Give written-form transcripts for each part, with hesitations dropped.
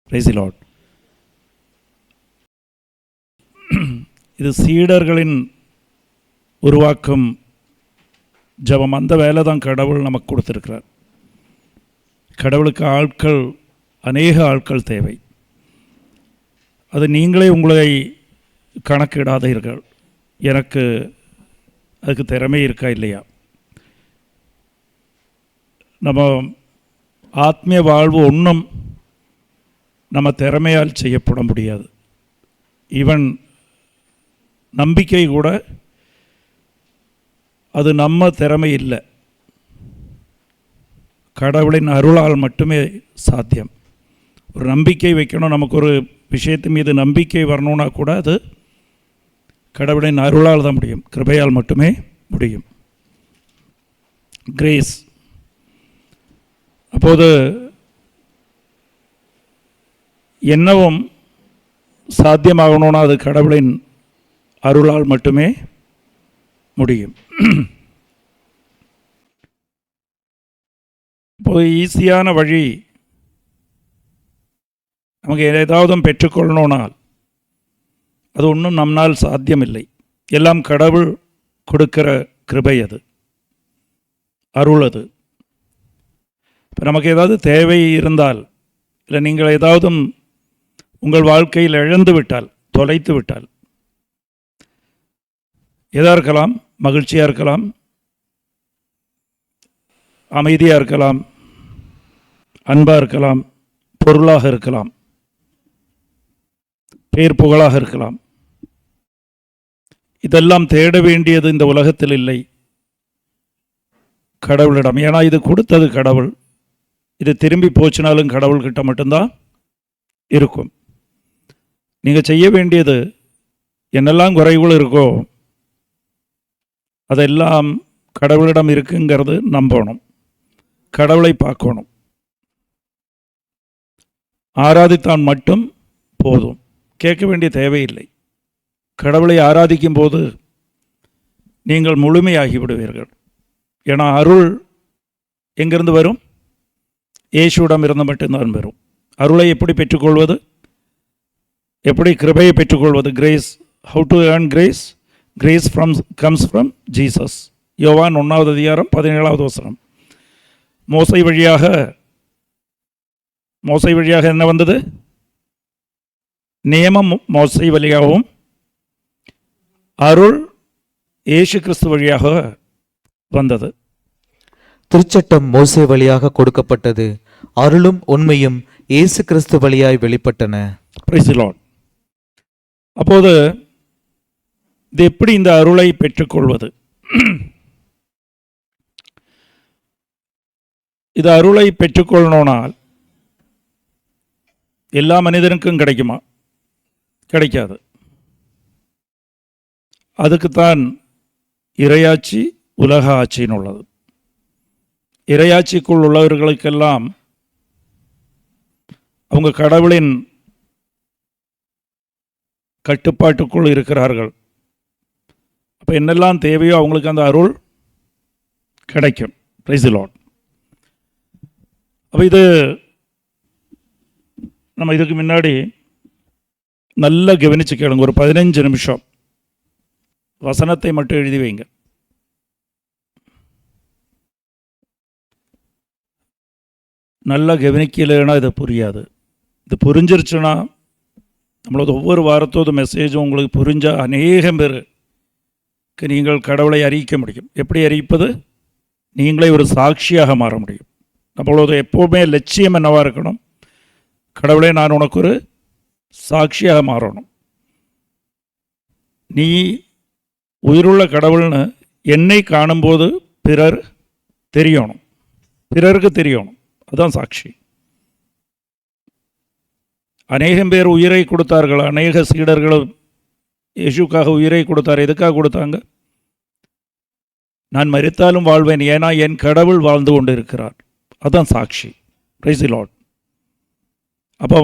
Price the Lord. இது சீடர்களின் உருவாக்கும் ஜெபம். அந்த வேலை தான் கடவுள் நமக்கு கொடுத்துருக்கிறார். கடவுளுக்கு அநேக ஆட்கள் தேவை. அது நீங்களே உங்களை கணக்கிடாதீர்கள், எனக்கு அதுக்கு திறமை இருக்கா இல்லையா. நம்ம ஆத்மீய வாழ்வு ஒன்றும் நம்ம திறமையால் செய்யப்பட முடியாது. ஈவன் நம்பிக்கை கூட அது நம்ம திறமை இல்லை, கடவுளின் அருளால் மட்டுமே சாத்தியம். ஒரு நம்பிக்கை வைக்கணும், நமக்கு ஒரு விஷயத்து மீது நம்பிக்கை வரணும்னா கூட அது கடவுளின் அருளால் தான் முடியும், கிருபையால் மட்டுமே முடியும். கிரேஸ். அப்போது என்னவும் சாத்தியமாகணும்னா அது கடவுளின் அருளால் மட்டுமே முடியும். இப்போது ஈஸியான வழி, நமக்கு ஏதாவது பெற்றுக்கொள்ளணும்னால் அது ஒன்றும் நம்மால் சாத்தியமில்லை. எல்லாம் கடவுள் கொடுக்கிற கிருபை, அது அருள். அது இப்போ நமக்கு ஏதாவது தேவை இருந்தால், இல்லை நீங்கள் ஏதாவது உங்கள் வாழ்க்கையில் இழந்து விட்டால், தொலைத்து விட்டால், எதாக இருக்கலாம், மகிழ்ச்சியாக இருக்கலாம், அமைதியாக இருக்கலாம், அன்பாக இருக்கலாம், பொருளாக இருக்கலாம், பேர் புகழாக இருக்கலாம். இதெல்லாம் தேட வேண்டியது இந்த உலகத்தில் இல்லை, கடவுளிடம். ஏன்னா இது கொடுத்தது கடவுள். இது திரும்பி போச்சுனாலும் கடவுள்கிட்ட மட்டும்தான் இருக்கும். நீங்கள் செய்ய வேண்டியது, என்னெல்லாம் குறைகள் இருக்கோ அதெல்லாம் கடவுளிடம் இருக்குங்கிறது நம்பணும், கடவுளை பார்க்கணும், ஆராதித்தான் மட்டும் போதும், கேட்க வேண்டிய தேவையில்லை. கடவுளை ஆராதிக்கும் போது நீங்கள் முழுமையாகி விடுவீர்கள். ஏன்னா அருள் எங்கிருந்து வரும்? இயேசுவிடம் இருந்து மட்டும்தான் வரும். அருளை எப்படி பெற்றுக்கொள்வது, எப்படி கிருபையை பெற்றுக்கொள்வது? Grace. How to earn grace? Grace comes from Jesus. யோவான் 1வது அதிகாரம் 17வது வசனம். மோசை வழியாக என்ன வந்தது? நியமம் மோசை வழியாகவும் அருள் இயேசு கிறிஸ்து வழியாக வந்தது. திருச்சட்டம் மோசே வழியாக கொடுக்கப்பட்டது, அருளும் உண்மையும் இயேசு கிறிஸ்து வழியாய் வெளிப்பட்டன. Price the Lord. அப்போது இது எப்படி இந்த அருளை பெற்றுக்கொள்வது? இது அருளை பெற்றுக்கொள்ளணும்னால் எல்லா மனிதனுக்கும் கிடைக்குமா? கிடைக்காது. அதுக்குத்தான் இறையாட்சி, உலக ஆட்சின்னு உள்ளது. இறையாட்சிக்குள் உள்ளவர்களுக்கெல்லாம் அவங்க கடவுளின் கட்டுப்பாட்டுக்குள் இருக்கிறார்கள். அப்போ என்னெல்லாம் தேவையோ அவங்களுக்கு அந்த அருள் கிடைக்கும். Praise the Lord. அப்போ இது நம்ம இதுக்கு முன்னாடி நல்லா கவனிச்சு கேளுங்க. ஒரு 15 நிமிஷம் வசனத்தை மட்டும் எழுதி வைங்க. நல்லா கவனிக்கலைன்னா இது புரியாது. இது புரிஞ்சிருச்சுன்னா நம்மளது ஒவ்வொரு வாரத்தோது மெசேஜும் உங்களுக்கு புரிஞ்சால் அநேகம் பேருக்கு நீங்கள் கடவுளை அறிவிக்க முடியும். எப்படி அறிவிப்பது? நீங்களே ஒரு சாட்சியாக மாற முடியும். நம்மளோட எப்போவுமே லட்சியம் என்னவாக இருக்கணும்? கடவுளே, நான் உனக்கு ஒரு சாட்சியாக மாறணும். நீ உயிருள்ள கடவுள்னு என்னை காணும்போது பிறர் தெரியணும், பிறருக்கு தெரியணும். அதுதான் சாட்சி. அநேகம் பேர் உயிரை கொடுத்தார்கள். அநேக சீடர்களும் இயேசுக்காக உயிரை கொடுத்தார். எதுக்காக கொடுத்தாங்க? நான் மரித்தாலும் வாழ்வேன், ஏன்னா என் கடவுள் வாழ்ந்து கொண்டு இருக்கிறார். அதுதான் சாட்சி. Price the Lord. அப்போ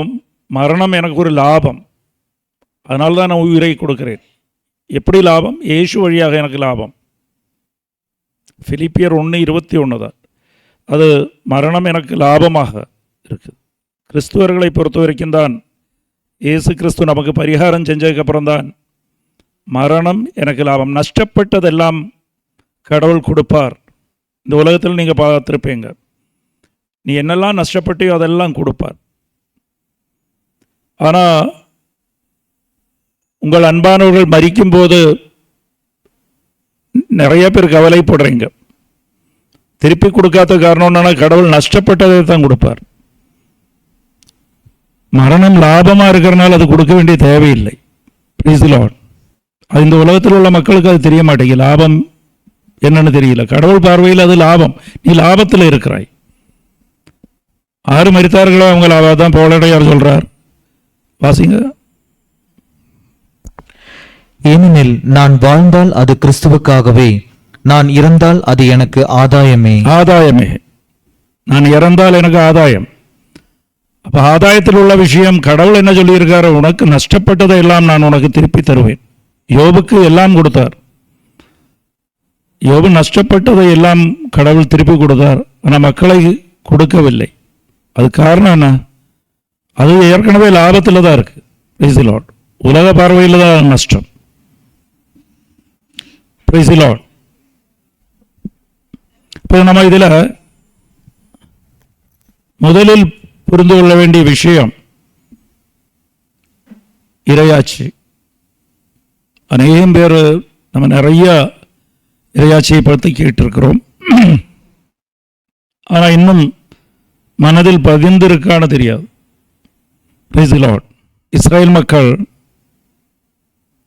மரணம் எனக்கு ஒரு லாபம், அதனால தான் நான் உயிரை கொடுக்கிறேன். எப்படி லாபம்? இயேசு வழியாக எனக்கு லாபம். பிலிப்பியர் 1:21 தான். அது மரணம் எனக்கு லாபமாக இருக்குது. கிறிஸ்துவர்களை பொறுத்த வரைக்கும் தான் இயேசு கிறிஸ்து நமக்கு பரிகாரம் செஞ்சதுக்கப்புறம் தான் மரணம் எனக்கு லாபம். நஷ்டப்பட்டதெல்லாம் கடவுள் கொடுப்பார். இந்த உலகத்தில் நீங்கள் பார்த்துருப்பீங்க, நீ என்னெல்லாம் நஷ்டப்பட்டியோ அதெல்லாம் கொடுப்பார். ஆனால் உங்கள் அன்பானவர்கள் மரிக்கும்போது நிறைய பேர் கவலைப்படுறீங்க. திருப்பி கொடுக்காத காரணம் என்னன்னா, கடவுள் நஷ்டப்பட்டதை தான் கொடுப்பார். மரணம் லாபமாக இருக்கிறனால அது கொடுக்க வேண்டிய தேவையில்லை. Price the Lord. அது இந்த உலகத்தில் உள்ள மக்களுக்கு அது தெரிய மாட்டேங்குது. லாபம் என்னன்னு தெரியல. கடவுள் பார்வையில் அது லாபம். நீ லாபத்தில் இருக்கிறாய். ஆறு மரித்தார்களோ அவங்க லாபம் தான் பவுலடியார் சொல்றார். வாசிங்க. ஏனெனில் நான் வாழ்ந்தால் அது கிறிஸ்துவுக்காகவே, நான் இறந்தால் அது எனக்கு ஆதாயமே. ஆதாயமே. நான் இறந்தால் எனக்கு ஆதாயம். அப்ப ஆதாயத்தில் உள்ள விஷயம், கடவுள் என்ன சொல்லியிருக்காரு, உனக்கு நஷ்டப்பட்டதை எல்லாம் நான் உனக்கு திருப்பி தருவேன். யோபுக்கு எல்லாம் கொடுத்தார். யோபு நஷ்டப்பட்டதை எல்லாம் கடவுள் திருப்பி கொடுத்தார். ஆனால் மக்களை கொடுக்கவில்லை. அது காரணம் என்ன? அது ஏற்கனவே லாபத்தில் தான் இருக்கு. Price the Lord. உலக பார்வையில் தான் நஷ்டம். Price the Lord. இப்போ நம்ம இதில் முதலில் புரிந்து கொள்ள வேண்டிய விஷயம் இறையாட்சி. அநேகம் பேர் நம்ம நிறைய இறையாட்சியை பற்றி கேட்டிருக்கிறோம். ஆனால் இன்னும் மனதில் பதிந்திருக்கான்னு தெரியாது. Price the Lord. இஸ்ரேல் மக்கள்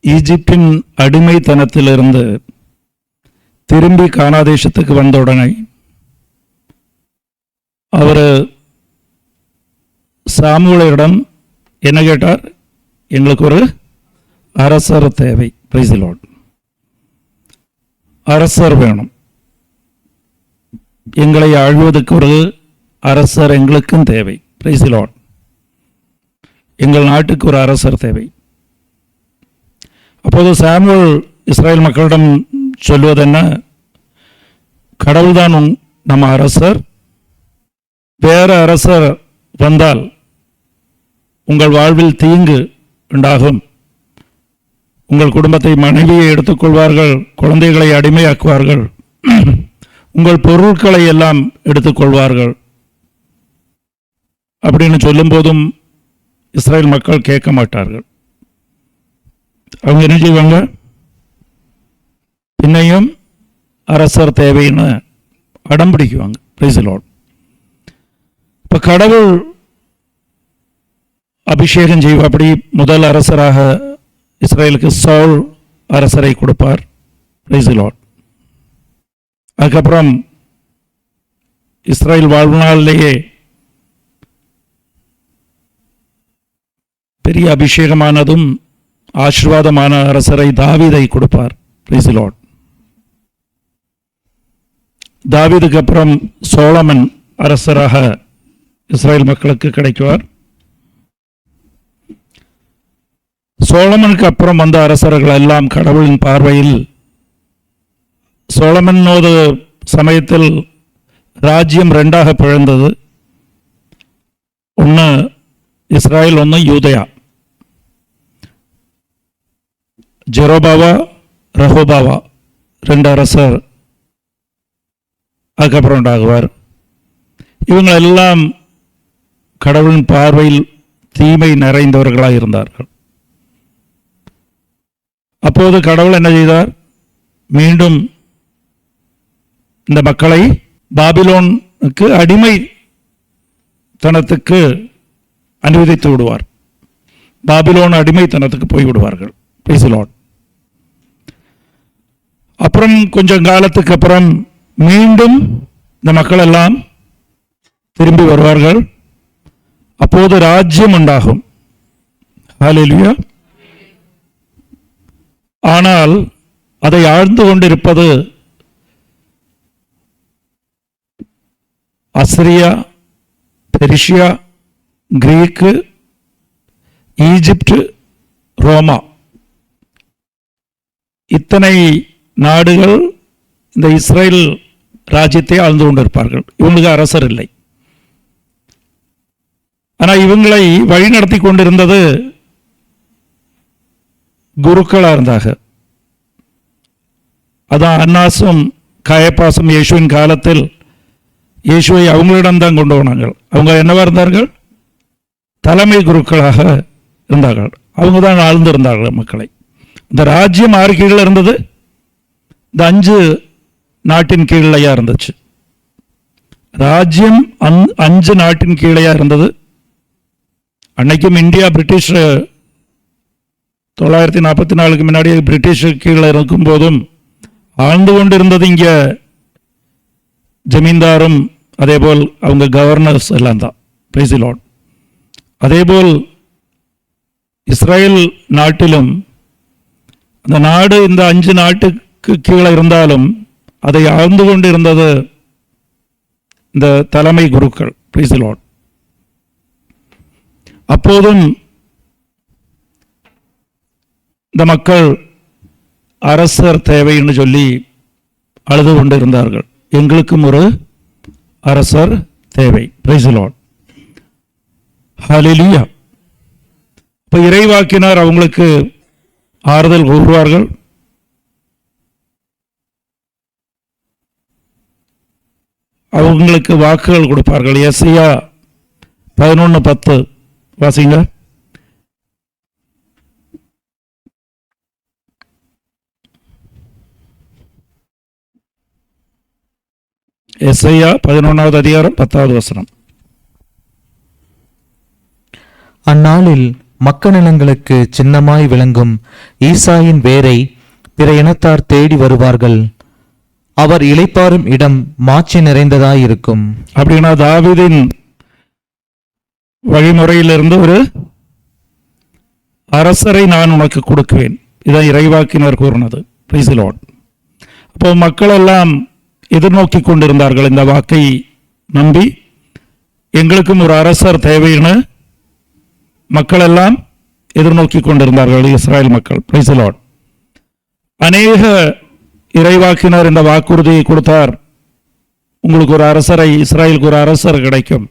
ஈஜிப்டின் அடிமைத்தனத்திலிருந்து திரும்பி கானாதேசத்துக்கு வந்த உடனே அவர் சாமுவேலிடம் என்ன கேட்டார்? எங்களுக்கு ஒரு அரசர் தேவை. Praise the Lord. அரசர் வேணும். எங்களை ஆழ்வதற்கு ஒரு அரசர் எங்களுக்கும் தேவை. Praise the Lord. எங்கள் நாட்டுக்கு ஒரு அரசர் தேவை. அப்போது சாமுவேல் இஸ்ரேல் மக்களிடம் சொல்வது என்ன? கடவுள்தான் நம்ம அரசர். வேற அரசர் வந்தால் உங்கள் வாழ்வில் தீங்கு உண்டாகும். உங்கள் குடும்பத்தை, மனைவியை எடுத்துக்கொள்வார்கள், குழந்தைகளை அடிமையாக்குவார்கள், உங்கள் பொருட்களை எல்லாம் எடுத்துக்கொள்வார்கள் அப்படின்னு சொல்லும் போதும் இஸ்ரேல் மக்கள் கேட்க மாட்டார்கள். அவங்க என்ன செய்வாங்க? பின்னையும் அரசர் தேவைன்னு அடம் பிடிக்குவாங்க. Price the Lord. இப்போ கடவுள் அபிஷேகம் செய்வார். அப்படி முதல் அரசராக இஸ்ரேலுக்கு சவுல் அரசரை கொடுப்பார். Price the Lord. அதுக்கப்புறம் இஸ்ரேல் வாழ்நாளிலேயே பெரிய அபிஷேகமானதும் ஆசீர்வாதமான அரசரை தாவீதை கொடுப்பார். Price the Lord. தாவீதுக்கு அப்புறம் சோலமன் அரசராக இஸ்ரேல் மக்களுக்கு கிடைக்குவார். சோலமனுக்கு அப்புறம் வந்த அரசர்கள் எல்லாம் கடவுளின் பார்வையில், சோலமனோட சமயத்தில் ராஜ்யம் ரெண்டாக பிளந்தது. ஒன்று இஸ்ராயல், ஒன்று யூதயா. ஜெரோபாவா, ரஹோபாவா ரெண்டு அரசர் அதுக்கப்புறம் உண்டாகுவார். இவங்களெல்லாம் கடவுளின் பார்வையில் தீமை நிறைந்தவர்களாக இருந்தார்கள். அப்போது கடவுள் என்ன செய்தார்? மீண்டும் இந்த மக்களை பாபிலோனுக்கு அடிமைத்தனத்துக்கு அனுமதித்து விடுவார். பாபிலோன் அடிமைத்தனத்துக்கு போய் விடுவார்கள். Price the Lord. அப்புறம் கொஞ்சம் காலத்துக்கு அப்புறம் மீண்டும் இந்த மக்கள் எல்லாம் திரும்பி வருவார்கள். அப்போது ராஜ்யம் உண்டாகும். ஹல்லேலூயா. ஆனால் அதை ஆழ்ந்து கொண்டிருப்பது அசிரியா, பெர்ஷியா, கிரீக்கு, ஈஜிப்ட், ரோமா. இத்தனை நாடுகள் இந்த இஸ்ரேல் ராஜ்யத்தை ஆழ்ந்து கொண்டிருப்பார்கள். இவங்களுக்கு அரசர் இல்லை. ஆனால் இவங்களை வழிநடத்தி கொண்டிருந்தது குருக்களாக இருந்தாங்க. அதான் அன்னாசும் காயப்பாசும் இயேசுவின் காலத்தில் இயேசுவை அவங்களிடம்தான் கொண்டு போனாங்க. அவங்க என்னவா இருந்தார்கள்? தலைமை குருக்களாக இருந்தார்கள். அவங்க தான் ஆழ்ந்திருந்தார்கள் மக்களை. இந்த ராஜ்யம் ஆறு கீழே இருந்தது? இந்த 5 நாட்டின் கீழையா இருந்துச்சு. ராஜ்யம் 5 நாட்டின் கீழையா இருந்தது. அன்னைக்கும் இந்தியா பிரிட்டிஷ் 944 முன்னாடி பிரிட்டிஷ் கீழே இருக்கும் போதும் ஆழ்ந்து கொண்டிருந்தது இங்கே ஜமீன்தாரும் அதேபோல் அவங்க கவர்னர்ஸ் எல்லாம் தான். Price the Lord. அதேபோல் இஸ்ரேல் நாட்டிலும் அந்த நாடு இந்த 5 நாட்டுக்கு கீழே இருந்தாலும் அதை ஆழ்ந்து கொண்டு இருந்தது இந்த தலைமை குருக்கள். Price the Lord. அப்போதும் இந்த மக்கள் அரசர் தேவைன்னு சொல்லி அழுது கொண்டிருந்தார்கள். எங்களுக்கும் ஒரு அரசர் தேவை. Praise the Lord. ஹல்லேலூயா. இப்போ இறைவாக்கினர் அவங்களுக்கு ஆறுதல் கூறுவார்கள். அவங்களுக்கு வாக்குகள் கொடுப்பார்கள். எஸ்ஐயா 11:10 வாசிங்க. எஸ்ஐயா 11வது அதிகாரம் 10வது வசனம். அந்நாளில் மக்களினங்களுக்கு சின்னமாய் விளங்கும் ஈசாயின் வேரை பிற இனத்தார் தேடி வருவார்கள். அவர் இளைப்பாறும் இடம் மாட்சி நிறைந்ததாயிருக்கும். அப்படின்னா தாவீதின் வழிமுறையிலிருந்து ஒரு அரசரை நான் உனக்கு கொடுக்குவேன். இதான் இறைவாக்கினர் கூறினது. Price the Lord. அப்போ மக்கள் எல்லாம் எதிர்நோக்கி கொண்டிருந்தார்கள். இந்த வாக்கை நம்பி எங்களுக்கும் ஒரு அரசர் தேவைன்னு மக்கள் எல்லாம் எதிர்நோக்கி கொண்டிருந்தார்கள், இஸ்ரேல் மக்கள். Price the Lord. அநேக இறைவாக்கினர் இந்த வாக்குறுதியை கொடுத்தார். உங்களுக்கு ஒரு அரசரை, இஸ்ரேலுக்கு ஒரு அரசர் கிடைக்கும்,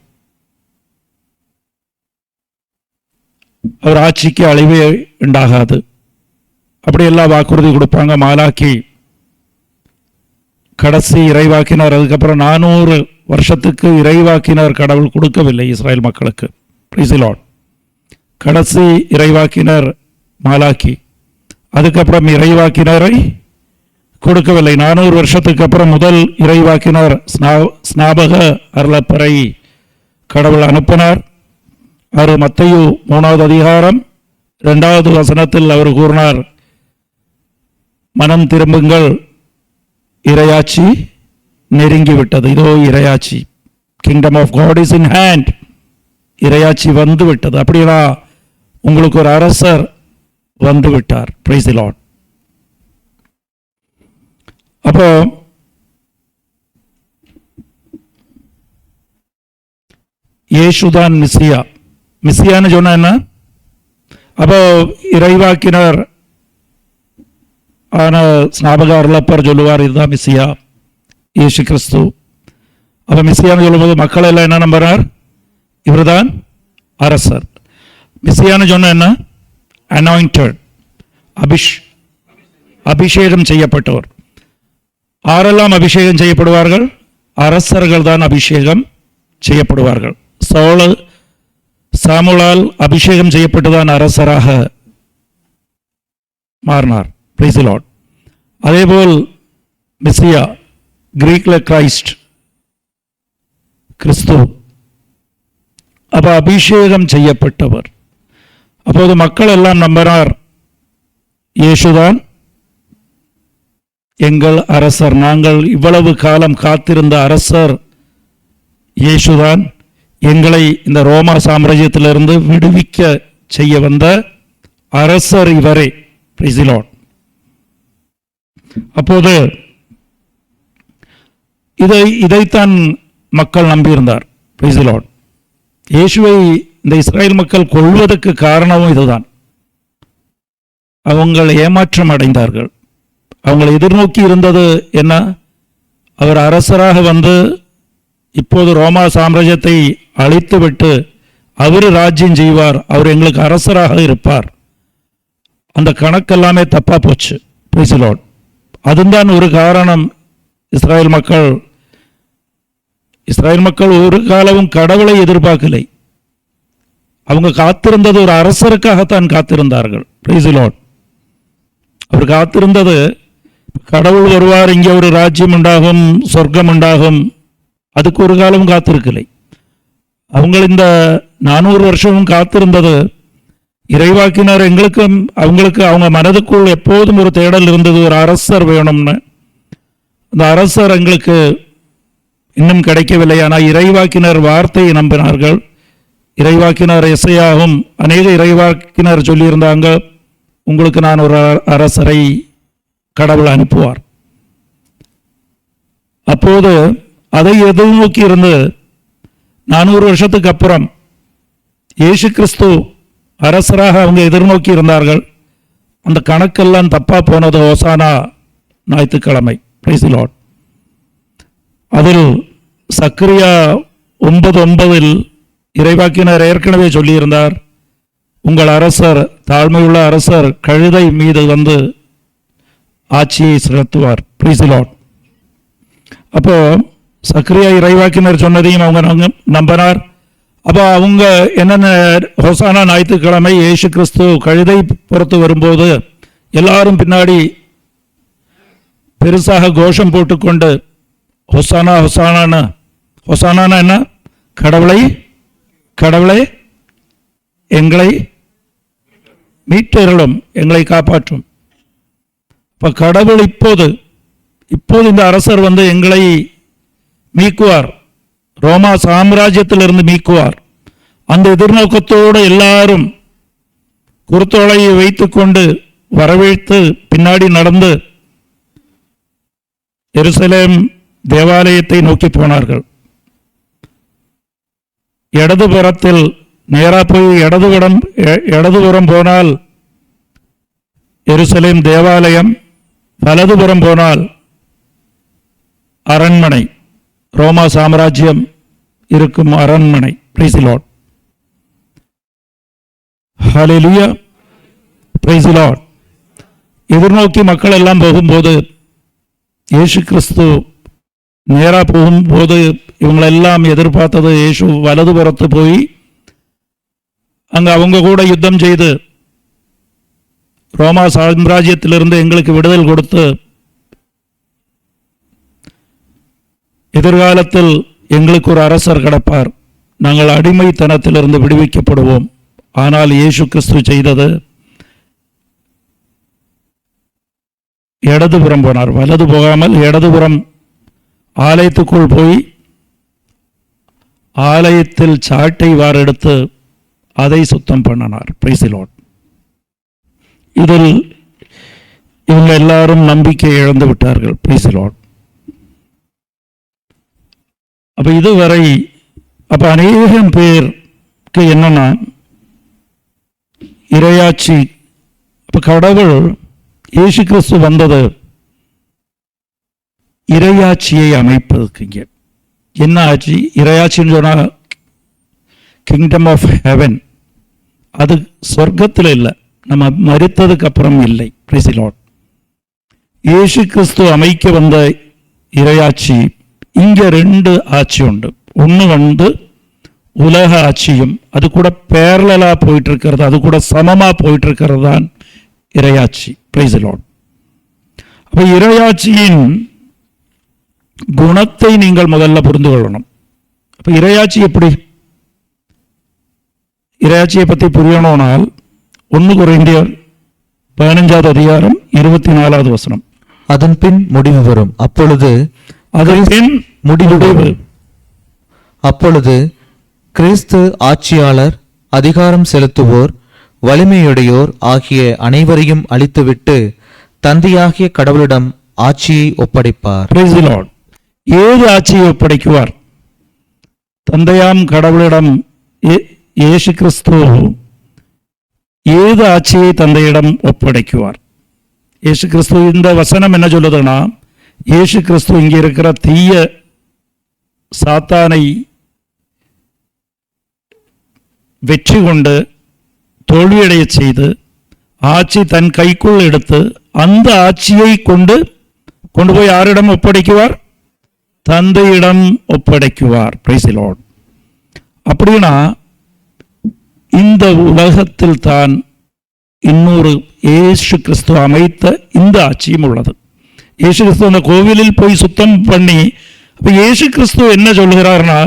அவர் ஆட்சிக்கு அழிவே உண்டாகாது, அப்படி எல்லாம் வாக்குறுதி கொடுப்பாங்க. மாலாக்கி கடைசி இறைவாக்கினர். அதுக்கப்புறம் 400 வருஷத்துக்கு இறைவாக்கினர் கடவுள் கொடுக்கவில்லை இஸ்ரேல் மக்களுக்கு. Price the Lord. கடைசி இறைவாக்கினர் மாலாக்கி. அதுக்கப்புறம் இறைவாக்கினரை கொடுக்கவில்லை. 400 வருஷத்துக்கு அப்புறம் முதல் இறைவாக்கினர் ஸ்நாபக அருளப்பரை கடவுள் அனுப்பினார். அவர் மத்தேயு 3வது அதிகாரம் 2வது வசனத்தில் அவர் கூறினார், மனம் திரும்புங்கள், இறையாட்சி நெருங்கிவிட்டது. இதோ இறையாட்சி, kingdom of God is in hand. இறையாட்சி வந்து விட்டது. அப்படின்னா உங்களுக்கு ஒரு அரசர் வந்து விட்டார். Praise the Lord. அப்போ இயேசுதான் மிசியா. மிசியான்னு சொன்னா என்ன? அப்போ இறைவாக்கினர் ஆன ஸ்நாபக அருளப்பர் சொல்லுவார், இதுதான் மிசியா, இயேசு கிறிஸ்து. அப்போ மிசியான்னு சொல்லும்போது மக்கள் எல்லாம் என்ன நம்புறார்? இவர்தான் அரசர். மிசியான்னு சொன்ன என்ன? அனாயிண்டட், அபிஷேகம் செய்யப்பட்டவர். ஆரெல்லாம் அபிஷேகம் செய்யப்படுவார்கள்? அரசர்கள் தான் அபிஷேகம் செய்யப்படுவார்கள். சாமுவேலால் அபிஷேகம் செய்யப்பட்டுதான் அரசராக மாறினார். Price the Lord. அதேபோல் மெசியா, கிரீக்ல கிரைஸ்ட், கிறிஸ்து. அப்ப அபிஷேகம் செய்யப்பட்டவர். அப்போது மக்கள் எல்லாம் நம்பினார், இயேசுதான் எங்கள் அரசர், நாங்கள் இவ்வளவு காலம் காத்திருந்த அரசர் இயேசுதான், எங்களை இந்த ரோமா சாம்ராஜ்யத்திலிருந்து விடுவிக்க செய்ய வந்த அரசர் இவரே. Price the Lord. அப்போது இதைத்தான் மக்கள் நம்பியிருந்தார். Price the Lord. இயேசுவை இந்த இஸ்ரேல் மக்கள் கொள்வதற்கு காரணமும் இதுதான். அவங்க ஏமாற்றம் அடைந்தார்கள். அவங்களை எதிர்நோக்கி இருந்தது என்ன? அவர் அரசராக வந்து இப்போது ரோமா சாம்ராஜ்யத்தை அழித்துவிட்டு அவர் ராஜ்யம் செய்வார், அவர் எங்களுக்கு அரசராக இருப்பார். அந்த கணக்கெல்லாமே தப்பா போச்சு. Price the Lord. அதுதான் ஒரு காரணம். இஸ்ராயல் மக்கள் ஒரு காலமும் கடவுளை எதிர்பார்க்கலை. அவங்க காத்திருந்தது ஒரு அரசருக்காகத்தான் காத்திருந்தார்கள். Price the Lord. அவர் காத்திருந்தது கடவுள் வருவார், இங்கே ஒரு ராஜ்யம் உண்டாகும், சொர்க்கம் உண்டாகும். அதுக்கு ஒரு காலமும் காத்திருக்கலை. அவங்க இந்த 400 வருஷமும் காத்திருந்தது இறைவாக்கினர் அவங்களுக்கு அவங்க மனதுக்குள் எப்போதும் ஒரு தேடல் இருந்தது, ஒரு அரசர் வேணும்னு. அந்த அரசர் எங்களுக்கு இன்னும் கிடைக்கவில்லை. ஆனால் இறைவாக்கினர் வார்த்தையை நம்பினார்கள். இறைவாக்கினர் எசையாகவும் அநேக இறைவாக்கினர் சொல்லியிருந்தாங்க, உங்களுக்கு நான் ஒரு அரசரை கடவுள் அனுப்புவார். அப்போது அதை எதிர்நோக்கி இருந்து 400 வருஷத்துக்கு அப்புறம் இயேசு கிறிஸ்து அரசராக அவங்க எதிர்நோக்கி இருந்தார்கள். அந்த கணக்கெல்லாம் தப்பா போனது ஓசானா ஞாயிற்றுக்கிழமை. Price the Lord. அதில் சக்கரியா 9:9 இறைவாக்கினர் ஏற்கனவே சொல்லியிருந்தார், உங்கள் அரசர், தாழ்மையுள்ள அரசர் கழுதை மீது வந்து ஆட்சியை செலுத்துவார். Price the Lord. அப்போ சக்கரியா இறைவாக்கினர் சொன்னதையும் அவங்க நம்பினார். அப்போ அவங்க என்னென்ன ஹோசானா ஞாயிற்றுக்கிழமை இயேசு கிறிஸ்து கழுதை புறத்து வரும்போது எல்லாரும் பின்னாடி பெருசாக கோஷம் போட்டுக்கொண்டு ஹொசானா ஹொசானா ஹொசானா என்ன, கடவுளை கடவுளை எங்களை மீட்டருளும், எங்களை காப்பாற்றும். இப்போ கடவுள் இப்போது இந்த அரசர் வந்து எங்களை மீக்குவார், ரோமா சாம்ராஜ்யத்திலிருந்து மீக்குவார். அந்த எதிர்நோக்கத்தோடு எல்லாரும் குருத்தோலையை வைத்துக்கொண்டு வரவேற்று பின்னாடி நடந்து எருசலேம் தேவாலயத்தை நோக்கி போனார்கள். இடதுபுறத்தில் நேரா போய் இடதுபுறம் போனால் எருசலேம் தேவாலயம், வலதுபுறம் போனால் அரண்மனை, ரோமா சாம்ராஜ்யம் இருக்கும் அரண்மனை. Price the Lord. Hallelujah. Price the Lord. எதிர்நோக்கி மக்கள் எல்லாம் போகும்போது இயேசு கிறிஸ்து நேரா போகும்போது இவங்களெல்லாம் எதிர்பார்த்தது இயேசு வலதுபுறத்து போய் அங்க அவங்க கூட யுத்தம் செய்து ரோமா சாம்ராஜ்யத்திலிருந்து எங்களுக்கு விடுதலை கொடுத்து எதிர்காலத்தில் எங்களுக்கு ஒரு அரசர் கிடைப்பார், நாங்கள் அடிமைத்தனத்திலிருந்து விடுவிக்கப்படுவோம். ஆனால் இயேசு கிறிஸ்து செய்தது இடதுபுறம் போனார், வலது போகாமல் இடதுபுறம் ஆலயத்துக்குள் போய் ஆலயத்தில் சாட்டை வாரெடுத்து அதை சுத்தம் பண்ணினார். Price the Lord. இதில் இவங்க எல்லாரும் நம்பிக்கை இழந்து விட்டார்கள். Price the Lord. அப்ப இதுவரை அநேகம் பேருக்கு என்னன்னா இறையாட்சி, அப்ப கடவுள் இயேசு கிறிஸ்து வந்தது இறையாட்சியை அமைப்பதற்கு. இங்கே என்ன ஆட்சி? இறையாட்சின்னு சொன்னா கிங்டம் ஆஃப் ஹெவன், அது சொர்க்கத்தில் இல்லை, நம்ம மரித்ததுக்கு அப்புறம் இல்லை. Price the Lord. இயேசு கிறிஸ்து அமைக்க வந்த இறையாட்சி, இங்க 2 ஆட்சி உண்டு. ஒன்று வந்து உலக ஆட்சியும், அது கூட பேரலா போயிட்டு இருக்கிறது, அது கூட சமமா போயிட்டு இருக்கிறது தான் இறையாட்சி. Price the Lord. அப்ப இறையாட்சியின் குணத்தை நீங்கள் முதல்ல புரிந்து கொள்ளணும். அப்ப இறையாட்சி எப்படி? இறையாட்சியை பற்றி புரியணும்னால் 1 கொரிந்தியர் 15வது அதிகாரம் 24வது வசனம். அதன் பின் முடிவு வரும், அப்பொழுது அப்பொழுது கிறிஸ்து ஆட்சியாளர், அதிகாரம் செலுத்துவோர், வலிமையுடையோர் ஆகிய அனைவரையும் அழித்துவிட்டு தந்தையாகிய கடவுளிடம் ஆட்சியை ஒப்படைப்பார். Praise the Lord. ஏது ஆட்சியை ஒப்படைக்குவார்? தந்தையாம் கடவுளிடம் இயேசு கிறிஸ்து ஏது ஆட்சியை தந்தையிடம் ஒப்படைக்குவார்? இயேசு கிறிஸ்து, இந்த வசனம் என்ன சொல்லுதுன்னா, இயேசு கிறிஸ்து இங்கே இருக்கிற தீய சாத்தானை வெற்றி கொண்டு தோல்வியடைய செய்து ஆட்சி தன் கைக்குள் எடுத்து அந்த ஆட்சியை கொண்டு போய் யாரிடம் ஒப்படைக்குவார்? தந்தையிடம் ஒப்படைக்குவார். Price the Lord. அப்படின்னா இந்த உலகத்தில் தான் இன்னொரு இயேசு கிறிஸ்து அமைத்த இந்த ஆட்சியும் உள்ளது. இயேசு கிறிஸ்து அந்த கோவிலில் போய் சுத்தம் பண்ணி, அப்போ இயேசு கிறிஸ்து என்ன சொல்கிறார்னா,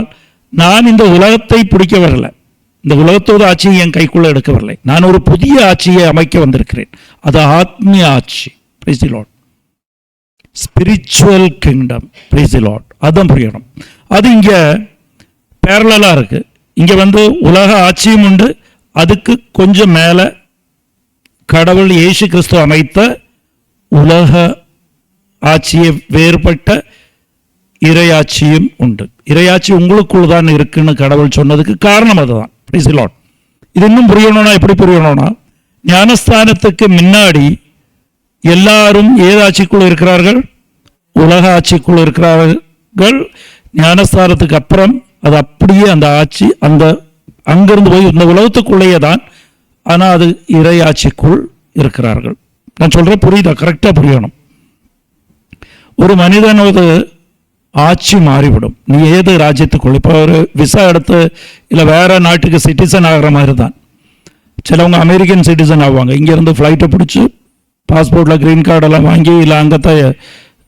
நான் இந்த உலகத்தை பிடிக்க வரல, இந்த உலகத்தோட ஆட்சியை என் கைக்குள்ள எடுக்க வரலை, நான் ஒரு புதிய ஆட்சியை அமைக்க வந்திருக்கிறேன். அது ஆத்மீய ஆட்சி. Price the Lord. Spiritual kingdom. Price the Lord. அதுதான் புரியணும். அது இங்கே பேரலாக இருக்குது. இங்கே உலக ஆட்சியும் உண்டு, அதுக்கு கொஞ்சம் மேலே கடவுள் இயேசு கிறிஸ்து அமைத்த உலக ஆட்சியை வேறுபட்ட இறையாட்சியும் உண்டு. இறையாட்சி உங்களுக்குள் தான் இருக்குன்னு கடவுள் சொன்னதுக்கு காரணம் அதுதான். Price the Lord. இது இன்னும் புரியணும்னா எப்படி புரியணும்னா, ஞானஸ்தானத்துக்கு முன்னாடி எல்லாரும் ஏதாட்சிக்குள் இருக்கிறார்கள்? உலக ஆட்சிக்குள் இருக்கிறார்கள். ஞானஸ்தானத்துக்கு அப்புறம் அது அப்படியே அந்த ஆட்சி அங்கிருந்து போய் இந்த உலகத்துக்குள்ளேயே தான், ஆனால் அது இறையாட்சிக்குள் இருக்கிறார்கள். நான் சொல்கிறேன், புரியுதா? கரெக்டாக புரியணும். ஒரு மனிதனோட ஆட்சி மாறிவிடும். நீ ஏது ராஜ்யத்துக்குள், இப்போ ஒரு விசா எடுத்து இல்லை வேறு நாட்டுக்கு சிட்டிசன் ஆகிற மாதிரி தான். சிலவங்க அமெரிக்கன் சிட்டிசன் ஆகுவாங்க, இங்கேருந்து ஃப்ளைட்டை பிடிச்சி பாஸ்போர்ட்டில் க்ரீன் கார்டெல்லாம் வாங்கி இல்லை அங்கத்தை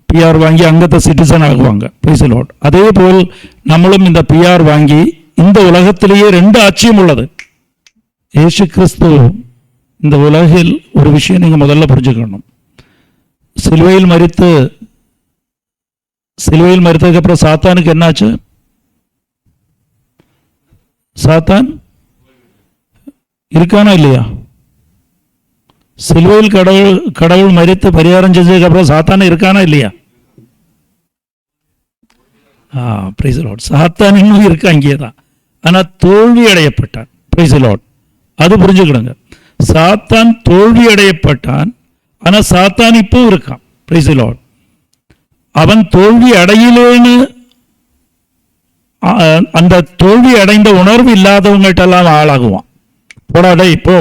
பிஆர் வாங்கி அங்கத்தை சிட்டிசன் ஆகுவாங்க. Praise the Lord. அதே போல் நம்மளும் இந்த பிஆர் வாங்கி இந்த உலகத்திலேயே 2 ஆட்சியும் உள்ளது. இயேசு கிறிஸ்து இந்த உலகில் ஒரு விஷயம் நீங்கள் முதல்ல புரிஞ்சுக்கணும். சிலுவையில் மரித்ததுக்கு அப்புறம் சாத்தானுக்கு என்னாச்சு? சாத்தான் இருக்கானா இல்லையா? சிலுவையில் கடவுள் மரித்து பரிகாரம் செஞ்சதுக்கு அப்புறம் சாத்தான் இருக்கானா இல்லையா? Price the Lord. சாத்தான் இன்னும் இருக்கு, அங்கே தான். ஆனால் தோல்வி அடையப்பட்டான். Price the Lord. அது புரிஞ்சுக்கிடுங்க. சாத்தான் தோல்வி அடையப்பட்டான், ஆனால் சாத்தான் இப்போ இருக்கான். Price the Lord. அவன் தோல்வி அடையலேன்னு அந்த தோல்வி அடைந்த உணர்வு இல்லாதவங்கள்ட்டெல்லாம் ஆளாகுவான். போடாடே இப்போ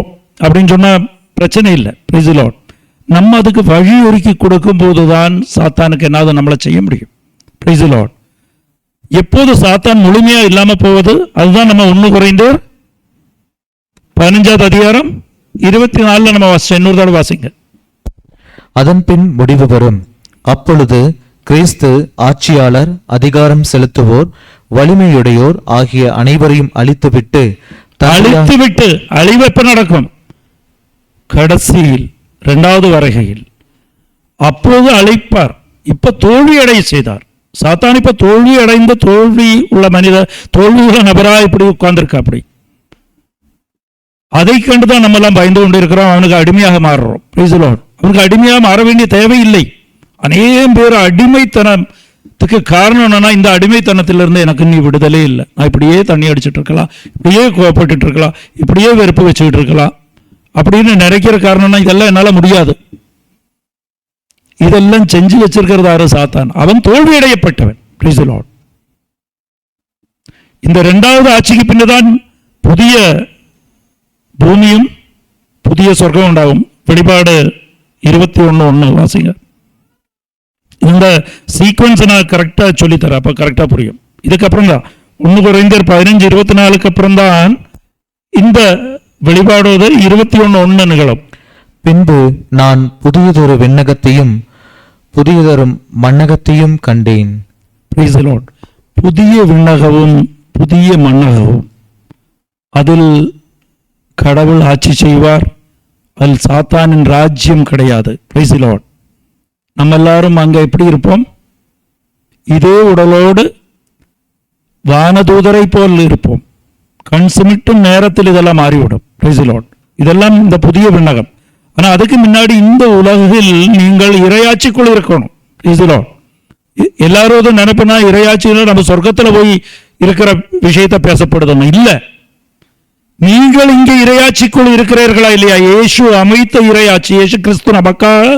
அப்படின்னு சொன்ன பிரச்சனை இல்லை. Price the Lord. நம்ம அதுக்கு வழி ஒதுக்கி கொடுக்கும் போதுதான் சாத்தானுக்கு என்னாவது நம்மளை செய்ய முடியும். Praise the Lord. எப்போது சாத்தான் முழுமையா இல்லாம போவது, அதுதான் நம்ம 1 Corinthians 15வது அதிகாரம் 24 நம்ம வாசிச்சோம். இன்னொரு தடவை வாசிங்க. அதன் பின் முடிவு வரும். அப்பொழுது கிறிஸ்து ஆட்சியாளர், அதிகாரம் செலுத்துவோர், வலிமையுடையோர் ஆகிய அனைவரையும் அழித்துவிட்டு அழிவு எப்ப நடக்கும்? கடைசியில் 2வது வருகையில். அப்போது அழைப்பார். இப்ப தோல்வி அடைய செய்தார். சாத்தான் இப்ப தோல்வி அடைந்த தோல்வி உள்ள தோல்வி உள்ள நபராக இப்படி உட்கார்ந்துருக்க. அப்படி அதை கண்டுதான் நம்ம எல்லாம் பயந்து கொண்டு இருக்கிறோம். அவனுக்கு அடிமையாக மாறுறோம். Price the Lord. அவனுக்கு அடிமையாக மாற வேண்டிய தேவையில்லை. அநேகம் பேர் அடிமைத்தனத்துக்கு காரணம் என்னன்னா, இந்த அடிமைத்தனத்திலிருந்து எனக்கு நீ விடுதலே இல்லை, நான் இப்படியே தண்ணி அடிச்சுட்டு இருக்கலாம், இப்படியே கோவப்பட்டு இருக்கலாம், இப்படியே வெறுப்பு வச்சுக்கிட்டு இருக்கலாம் அப்படின்னு நினைக்கிற காரணம்னா, இதெல்லாம் என்னால் முடியாது. இதெல்லாம் செஞ்சு வச்சிருக்கிறதாரு சாத்தான். அவன் தோல்வி அடையப்பட்டவன். Price the Lord. இந்த 2வது ஆட்சிக்கு பின்னதான் புதிய பூமியும் புதிய சொர்க்கம் உண்டாகும். வெளிப்பாடு 21:1 வாசிங்க. இந்த சீக்வன்ஸ் நான் கரெக்டா சொல்லித்தரேன், அப்ப கரெக்டா புரியும். இதுக்கப்புறம் தான் 1 Corinthians 15:24 அப்புறம் தான் இந்த வெளிப்பாடு 21:1 நிகழும். பின்பு நான் புதியதொரு விண்ணகத்தையும் புதியதொரு மண்ணகத்தையும் கண்டேன். Price the Lord. புதிய விண்ணகமும் புதிய மண்ணகமும், அதில் கடவுள் ஆட்சி செய்வார். அதில் சாத்தானின் ராஜ்யம் கிடையாது. Price the Lord. நம்ம எல்லாரும் அங்க எப்படி இருப்போம்? இதே உடலோடு வானதூதரை போல் இருப்போம். கண் சிமிட்டும் நேரத்தில் இதெல்லாம் மாறிவிடும். Price the Lord. இதெல்லாம் இந்த புதிய விண்ணகம். ஆனால் அதுக்கு முன்னாடி இந்த உலகில் நீங்கள் இறையாட்சிக்குள் இருக்கணும். Price the Lord. எல்லாரும் நினைப்பனா இறையாட்சியில் நம்ம சொர்க்கத்தில் போய் இருக்கிற விஷயத்தை பேசப்படுதுன்னு இல்லை. நீங்கள் இங்கே இறையாட்சிக்குள் இருக்கிறீர்களா இல்லையா? இயேசு அமைத்த இறையாட்சி, இயேசு கிறிஸ்து நமக்காக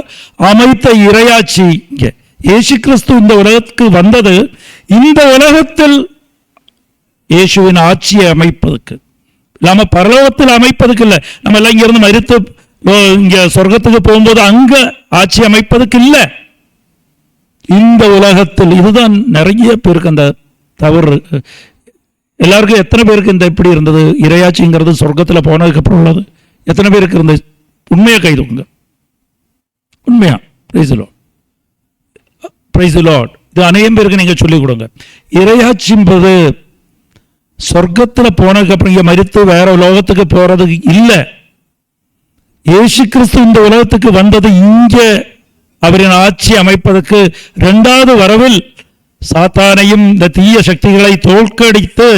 அமைத்த இறையாட்சி. இங்கே இயேசு கிறிஸ்து இந்த உலகத்துக்கு வந்தது இந்த உலகத்தில் இயேசுவின் ஆட்சியை அமைப்பதற்கு. நாம பரலோகத்தில் அமைப்பதுக்கு இல்லை. நம்ம எல்லாம் இங்க இருந்து மரித்து இங்க சொர்க்கத்துக்கு போகும்போது அங்க ஆட்சி அமைப்பதுக்கு இல்லை. இந்த உலகத்தில் இதுதான் நிறைய பேருக்கு அந்த தவறு. எல்லாருக்கும் எத்தனை பேருக்கு இந்த இப்படி இருந்தது? இறையாட்சிங்கிறது சொர்க்கத்தில் போனதுக்கு அப்புறம் உள்ளது. எத்தனை பேருக்கு இருந்தது? உண்மையா கைதுங்க, உண்மையா. Price the Lord, praise the Lord. இது அநேகம் பேருக்கு நீங்க சொல்லிக் கொடுங்க. இறையாட்சி என்பது சொர்க்கத்தில் போனதுக்கு அப்புறம் இங்க மரித்து வேற உலகத்துக்கு போறது இல்லை. இயேசு கிறிஸ்து இந்த உலகத்துக்கு வந்தது இங்க அவரின் ஆட்சி அமைப்பதற்கு, இரண்டாவது வரவில் சாத்தானையும் இந்த தீய சக்திகளை தோற்கடித்து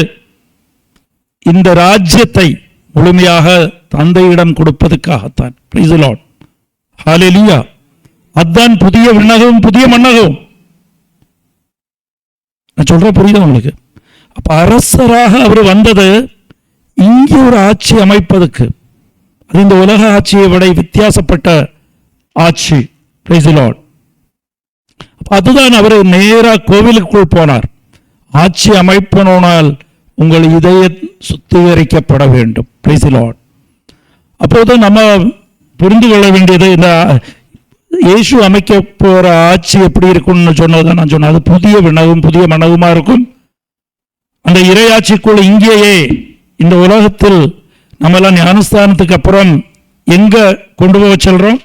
இந்த ராஜ்யத்தை முழுமையாக தந்தையிடம் கொடுப்பதற்காகத்தான். பிரைஸ் தி லார்ட், ஹல்லேலூயா. அதுதான் புதிய விண்ணகம் புதிய மண்ணகம். நான் சொல்ற புரியுதா உங்களுக்கு? அப்ப அரசராக அவர் வந்தது இங்கே ஒரு ஆட்சி அமைப்பதற்கு. அது இந்த உலக ஆட்சியை விட வித்தியாசப்பட்ட ஆட்சி. Price the Lord. அதுதான் அவர் நேரா கோவிலுக்குள் போனார். ஆட்சி அமைப்பனால் உங்கள் இதயம் சுத்திகரிக்கப்பட வேண்டும். Price the Lord. அப்போது நம்ம புரிந்து கொள்ள வேண்டியது, இந்த இயேசு அமைக்க போற ஆட்சி எப்படி இருக்கும்னு சொன்னதான் நான் சொன்னேன். அது புதிய விண்ணகம் புதிய மண்ணகமா இருக்கும். அந்த இறையாட்சிக்குள் இங்கேயே இந்த உலகத்தில் நம்மெல்லாம் ஞானஸ்தானத்துக்கு அப்புறம் எங்க கொண்டு போக சொல்றோம்?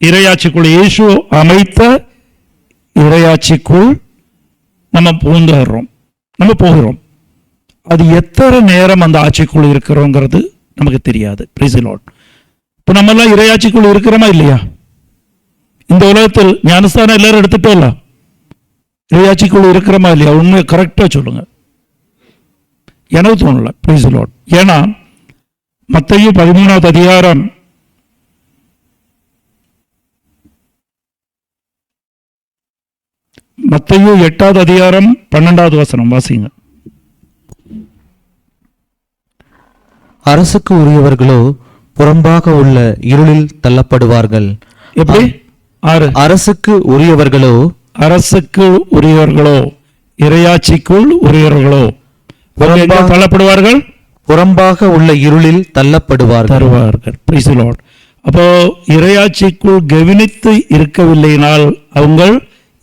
இறையாட்சிக்குள், இயேசு அமைத்த இறையாட்சிக்குள் நம்ம பூந்துடுறோம், நம்ம போகிறோம். அது எத்தனை நேரம் அந்த ஆட்சிக்குள் இருக்கிறோங்கிறது நமக்கு தெரியாது. Price the Lord. இப்போ நம்மெல்லாம் இறையாட்சிக்குள் இருக்கிறோமா இல்லையா? இந்த உலகத்தில் ஞானஸ்தானம் எல்லாரும் எடுத்துட்டோம்ல, இறையாட்சிக்குள் இருக்கிறோமா இல்லையா? உண்மையை கரெக்டா சொல்லுங்க. எனக்கு தோணல. Price the Lord. ஏன்னா மத்தேயு 13வது அதிகாரம் மத்தேயு 8வது அதிகாரம் 12வது வசனம் வாசிங்க. அரசுக்கு உரியவர்களோ புறம்பாக உள்ள இருளில் தள்ளப்படுவார்கள். எப்படி? அரசுக்கு உரியவர்களோ, அரசுக்கு உரியவர்களோ, இறையாட்சிக்குள் உரியவர்களோ தள்ளப்படுவார்கள், புறம்பாக உள்ள இருளில் தள்ளப்படுவார்கள். Price the Lord. அப்போ இறையாட்சிக்குள் கவனித்து இருக்கவில்லைனால் அவங்க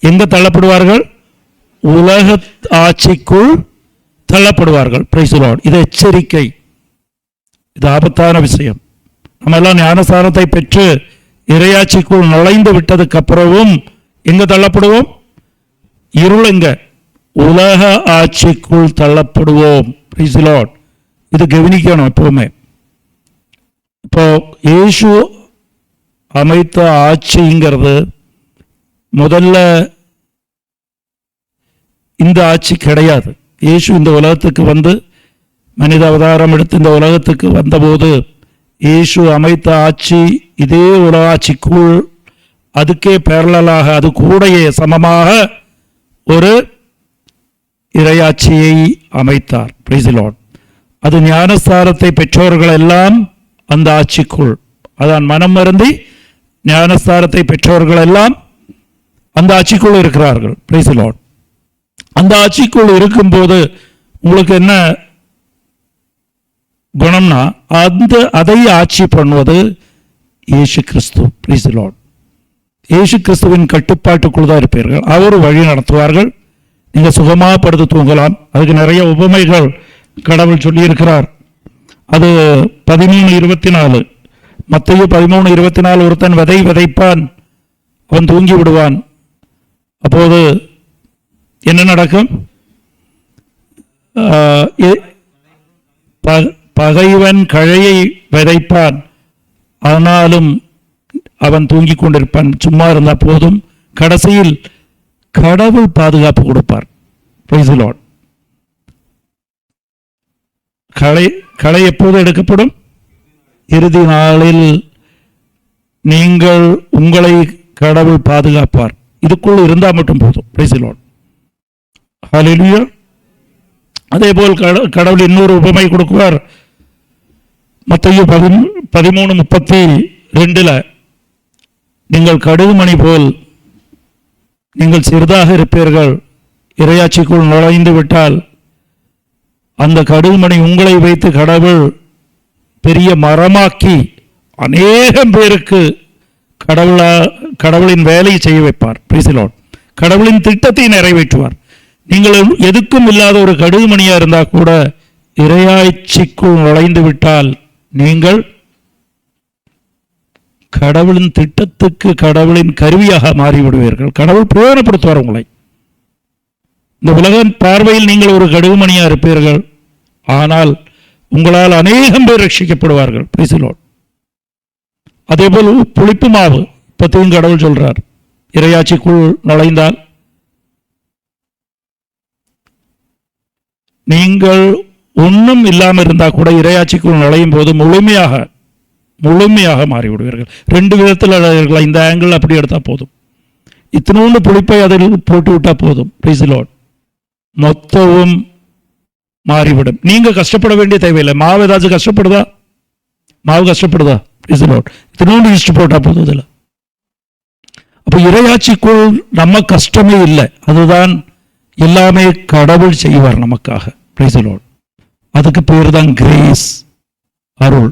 எங்க தள்ளப்படுவார்கள்? உலக ஆட்சிக்குள் தள்ளப்படுவார்கள். Price the Lord. இது எச்சரிக்கை, இது ஆபத்தான விஷயம். நம்ம எல்லாம் ஞானஸ்தானத்தை பெற்று இறையாட்சிக்குள் நுழைந்து விட்டதுக்கு அப்புறமும் எங்க தள்ளப்படுவோம்? இருளங்க உலக ஆட்சிக்குள் தள்ளப்படுவோம். Price the Lord. இது கவனிக்கணும் எப்பவுமே. இப்போ இயேசு அமைத்த ஆட்சிங்கிறது முதல்ல இந்த ஆட்சி கிடையாது. இயேசு இந்த உலகத்துக்கு வந்து மனித அவதாரம் எடுத்து இந்த உலகத்துக்கு வந்தபோது இயேசு அமைத்த ஆட்சி இதே உலக ஆட்சிக்குள் அதுக்கே பேரலாக, அது கூடையே சமமாக ஒரு இறையாட்சியை அமைத்தார். Price the Lord. அது ஞானஸ்தானத்தை பெற்றோர்கள் எல்லாம் அந்த ஆட்சிக்குள், அதான் மனம் வருந்தி ஞானஸ்தானத்தை பெற்றோர்கள் எல்லாம் அந்த ஆட்சிக்குள் இருக்கிறார்கள். Price the Lord. அந்த ஆட்சிக்குள் இருக்கும்போது உங்களுக்கு என்ன குணம்னா, அதை ஆட்சி பண்ணுவது இயேசு கிறிஸ்து. Price the Lord. இயேசு கிறிஸ்துவின் கட்டுப்பாட்டுக்குள் தான் இருப்பீர்கள். அவர் வழி நடத்துவார்கள். நீங்க சுகமாக படுத்து தூங்கலாம். அதுக்கு நிறைய உபமைகள் கடவுள் சொல்லி இருக்கிறார். அது 13:24, மத்தேயு 13:24. ஒருத்தன் விதை விதைப்பான், அவன் தூங்கி விடுவான். அப்போது என்ன நடக்கும்? பகைவன் கழையை விதைப்பான், ஆனாலும் அவன் தூங்கிக் கொண்டிருப்பான். சும்மா இருந்தா போதும், கடைசியில் கடவுள் பாதுகாப்பு கொடுப்பார். Price the Lord. களை எப்போது எடுக்கப்படும்? இறுதி நாளில் நீங்கள் உங்களை கடவுள் பாதுகாப்பார். இதுக்குள் இருந்தால் மட்டும் போதும். Praise the Lord. ஹல்லேலூயா. அதே போல் கடவுள் இன்னொரு உபமை கொடுக்குவார். மத்தேயு 13:32 நீங்கள் கடுகுமணி போல் நீங்கள் சிறிதாக இருப்பீர்கள், இறையாட்சிக்குள் நுழைந்து விட்டால் அந்த கடுகுமணி உங்களை வைத்து கடவுள் பெரிய மரமாக்கி அநேகம் பேருக்கு கடவுளின் வேலையை செய்ய வைப்பார். Price the Lord. கடவுளின் திட்டத்தை நிறைவேற்றுவார். நீங்கள் எதுக்கும் இல்லாத ஒரு கடுகுமணியா இருந்தா கூட இறையாட்சிக்குள் நுழைந்து விட்டால் நீங்கள் கடவுளின் திட்டத்துக்கு கடவுளின் கருவியாக மாறிவிடுவீர்கள். கடவுள் பிரயோஜனப்படுத்துவார் உங்களை. இந்த உலக பார்வையில் நீங்கள் ஒரு கடுகுமணியா இருப்பீர்கள், ஆனால் உங்களால் அநேகம் பேர் ரட்சிக்கப்படுவார்கள். Price the Lord. அதேபோல் புளிப்பு மாவு பற்றியும் கடவுள் சொல்றார். இறையாட்சிக்குள் நுழைந்தால் நீங்கள் ஒன்றும் இல்லாமல் இருந்தால் கூட இறையாட்சிக்குள் நுழையும் போது முழுமையாக மாறிவிடுவீர்கள். 2 விதத்தில் இருக்கலாம். இந்த ஆங்கிள் அப்படி எடுத்தால் போதும். இத்தினோண்டு புளிப்பை அதில் போட்டு விட்டால் போதும். Praise the Lord. மொத்தமும் மாறிவிடும். நீங்க கஷ்டப்பட வேண்டிய தேவையில்லை. மாவு ஏதாச்சும் கஷ்டப்படுதா? மாவு கஷ்டப்படுதா? Praise the Lord. இத்தினோண்டு ஈஸ்ட் போட்டால் போதும். இதில் அப்போ இறையாட்சிக்குள் நம்ம கஷ்டமே இல்லை. அதுதான் எல்லாமே கடவுள் செய்வார் நமக்காக. Price the Lord. அதுக்கு பேர் தான் கிரேஸ், அருள்.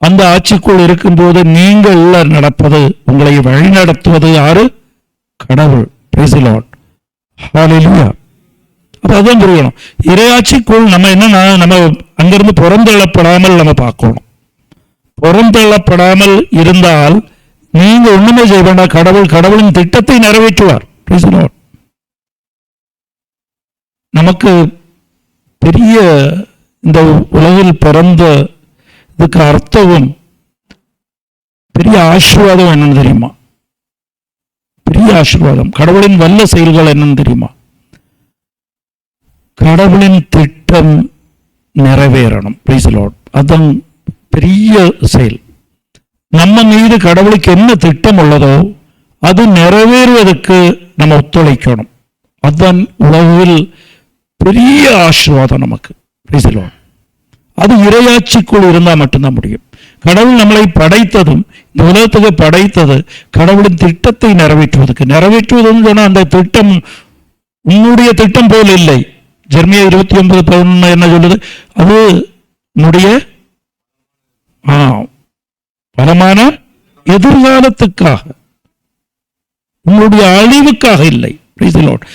அந்த ஆட்சிக்குள் இருக்கும்போது நீங்கள் நடப்பது, உங்களை வழிநடத்துவது யாரு? கடவுள். Praise the Lord. ஹல்லேலூயா. அப்ப அதான் புரியணும். இறையாட்சிக்குள் நம்ம என்னன்னா, நம்ம அங்கிருந்து புறந்தள்ளப்படாமல் நம்ம பார்க்கணும். புறந்தள்ளப்படாமல் இருந்தால் நீங்க ஒண்ணுமே செய்ய வேண்டாம். கடவுளின் திட்டத்தை நிறைவேற்றுவார். Price the Lord. நமக்கு பெரிய இந்த உலகில் பிறந்த இதுக்கு அர்த்தமும் பெரிய ஆசீர்வாதம் என்னன்னு தெரியுமா? பெரிய ஆசீர்வாதம். கடவுளின் வல்ல செயல்கள் என்னன்னு தெரியுமா? கடவுளின் திட்டம் நிறைவேறணும். Price the Lord. அதுதான் பெரிய செயல். நம்ம மீது கடவுளுக்கு என்ன திட்டம் உள்ளதோ அது நிறைவேறுவதற்கு நம்ம ஒத்துழைக்கணும். அதுதான் உலகில் பெரிய ஆசீர்வாதம் நமக்கு. Price the Lord. அது இறையாட்சிக்குள் இருந்தால் மட்டும்தான் முடியும். கடவுள் நம்மளை படைத்ததும் இந்த உலகத்துக்கு படைத்தது கடவுளின் திட்டத்தை நிறைவேற்றுவதுன்னு சொன்னால் அந்த திட்டம் உன்னுடைய திட்டம் போல் இல்லை. ஜெர்மியா 29:11 என்ன சொல்லுது? அது உன்னுடைய பலமான எதிர்காலத்துக்காக, உன்னுடைய அழிவுக்காக இல்லை. Price the Lord.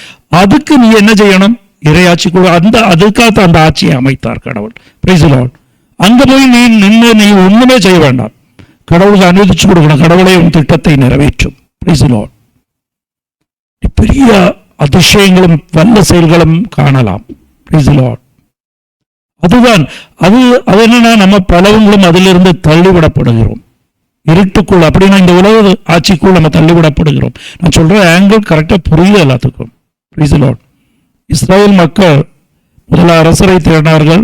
அதுக்கு நீ என்ன செய்யணும்? இறையாட்சிக்குள் அதுக்காக அந்த ஆட்சியை அமைத்தார் கடவுள். Praise the Lord. அங்க போய் நீ ஒண்ணுமே செய்ய வேண்டாம். கடவுளுக்கு அனுமதிச்சு கொடுக்கணும். கடவுளை உன் திட்டத்தை நிறைவேற்றும். Price the Lord. பெரிய அதிசயங்களும் வல்ல செயல்களும் காணலாம். Price the Lord. அதுதான் அது என்னன்னா, நம்ம பலவங்களும் அதிலிருந்து தள்ளிவிடப்படுகிறோம். இருட்டுக்குள், அப்படின்னா இந்த உலக ஆட்சிக்குள் நம்ம தள்ளிவிடப்படுகிறோம். நான் சொல்ற ஆங்கிள் கரெக்டா புரியுது எல்லாத்துக்கும். Price the Lord. இஸ்ரேல் மக்கள் முதல்ல அரசரை தேடினார்கள்.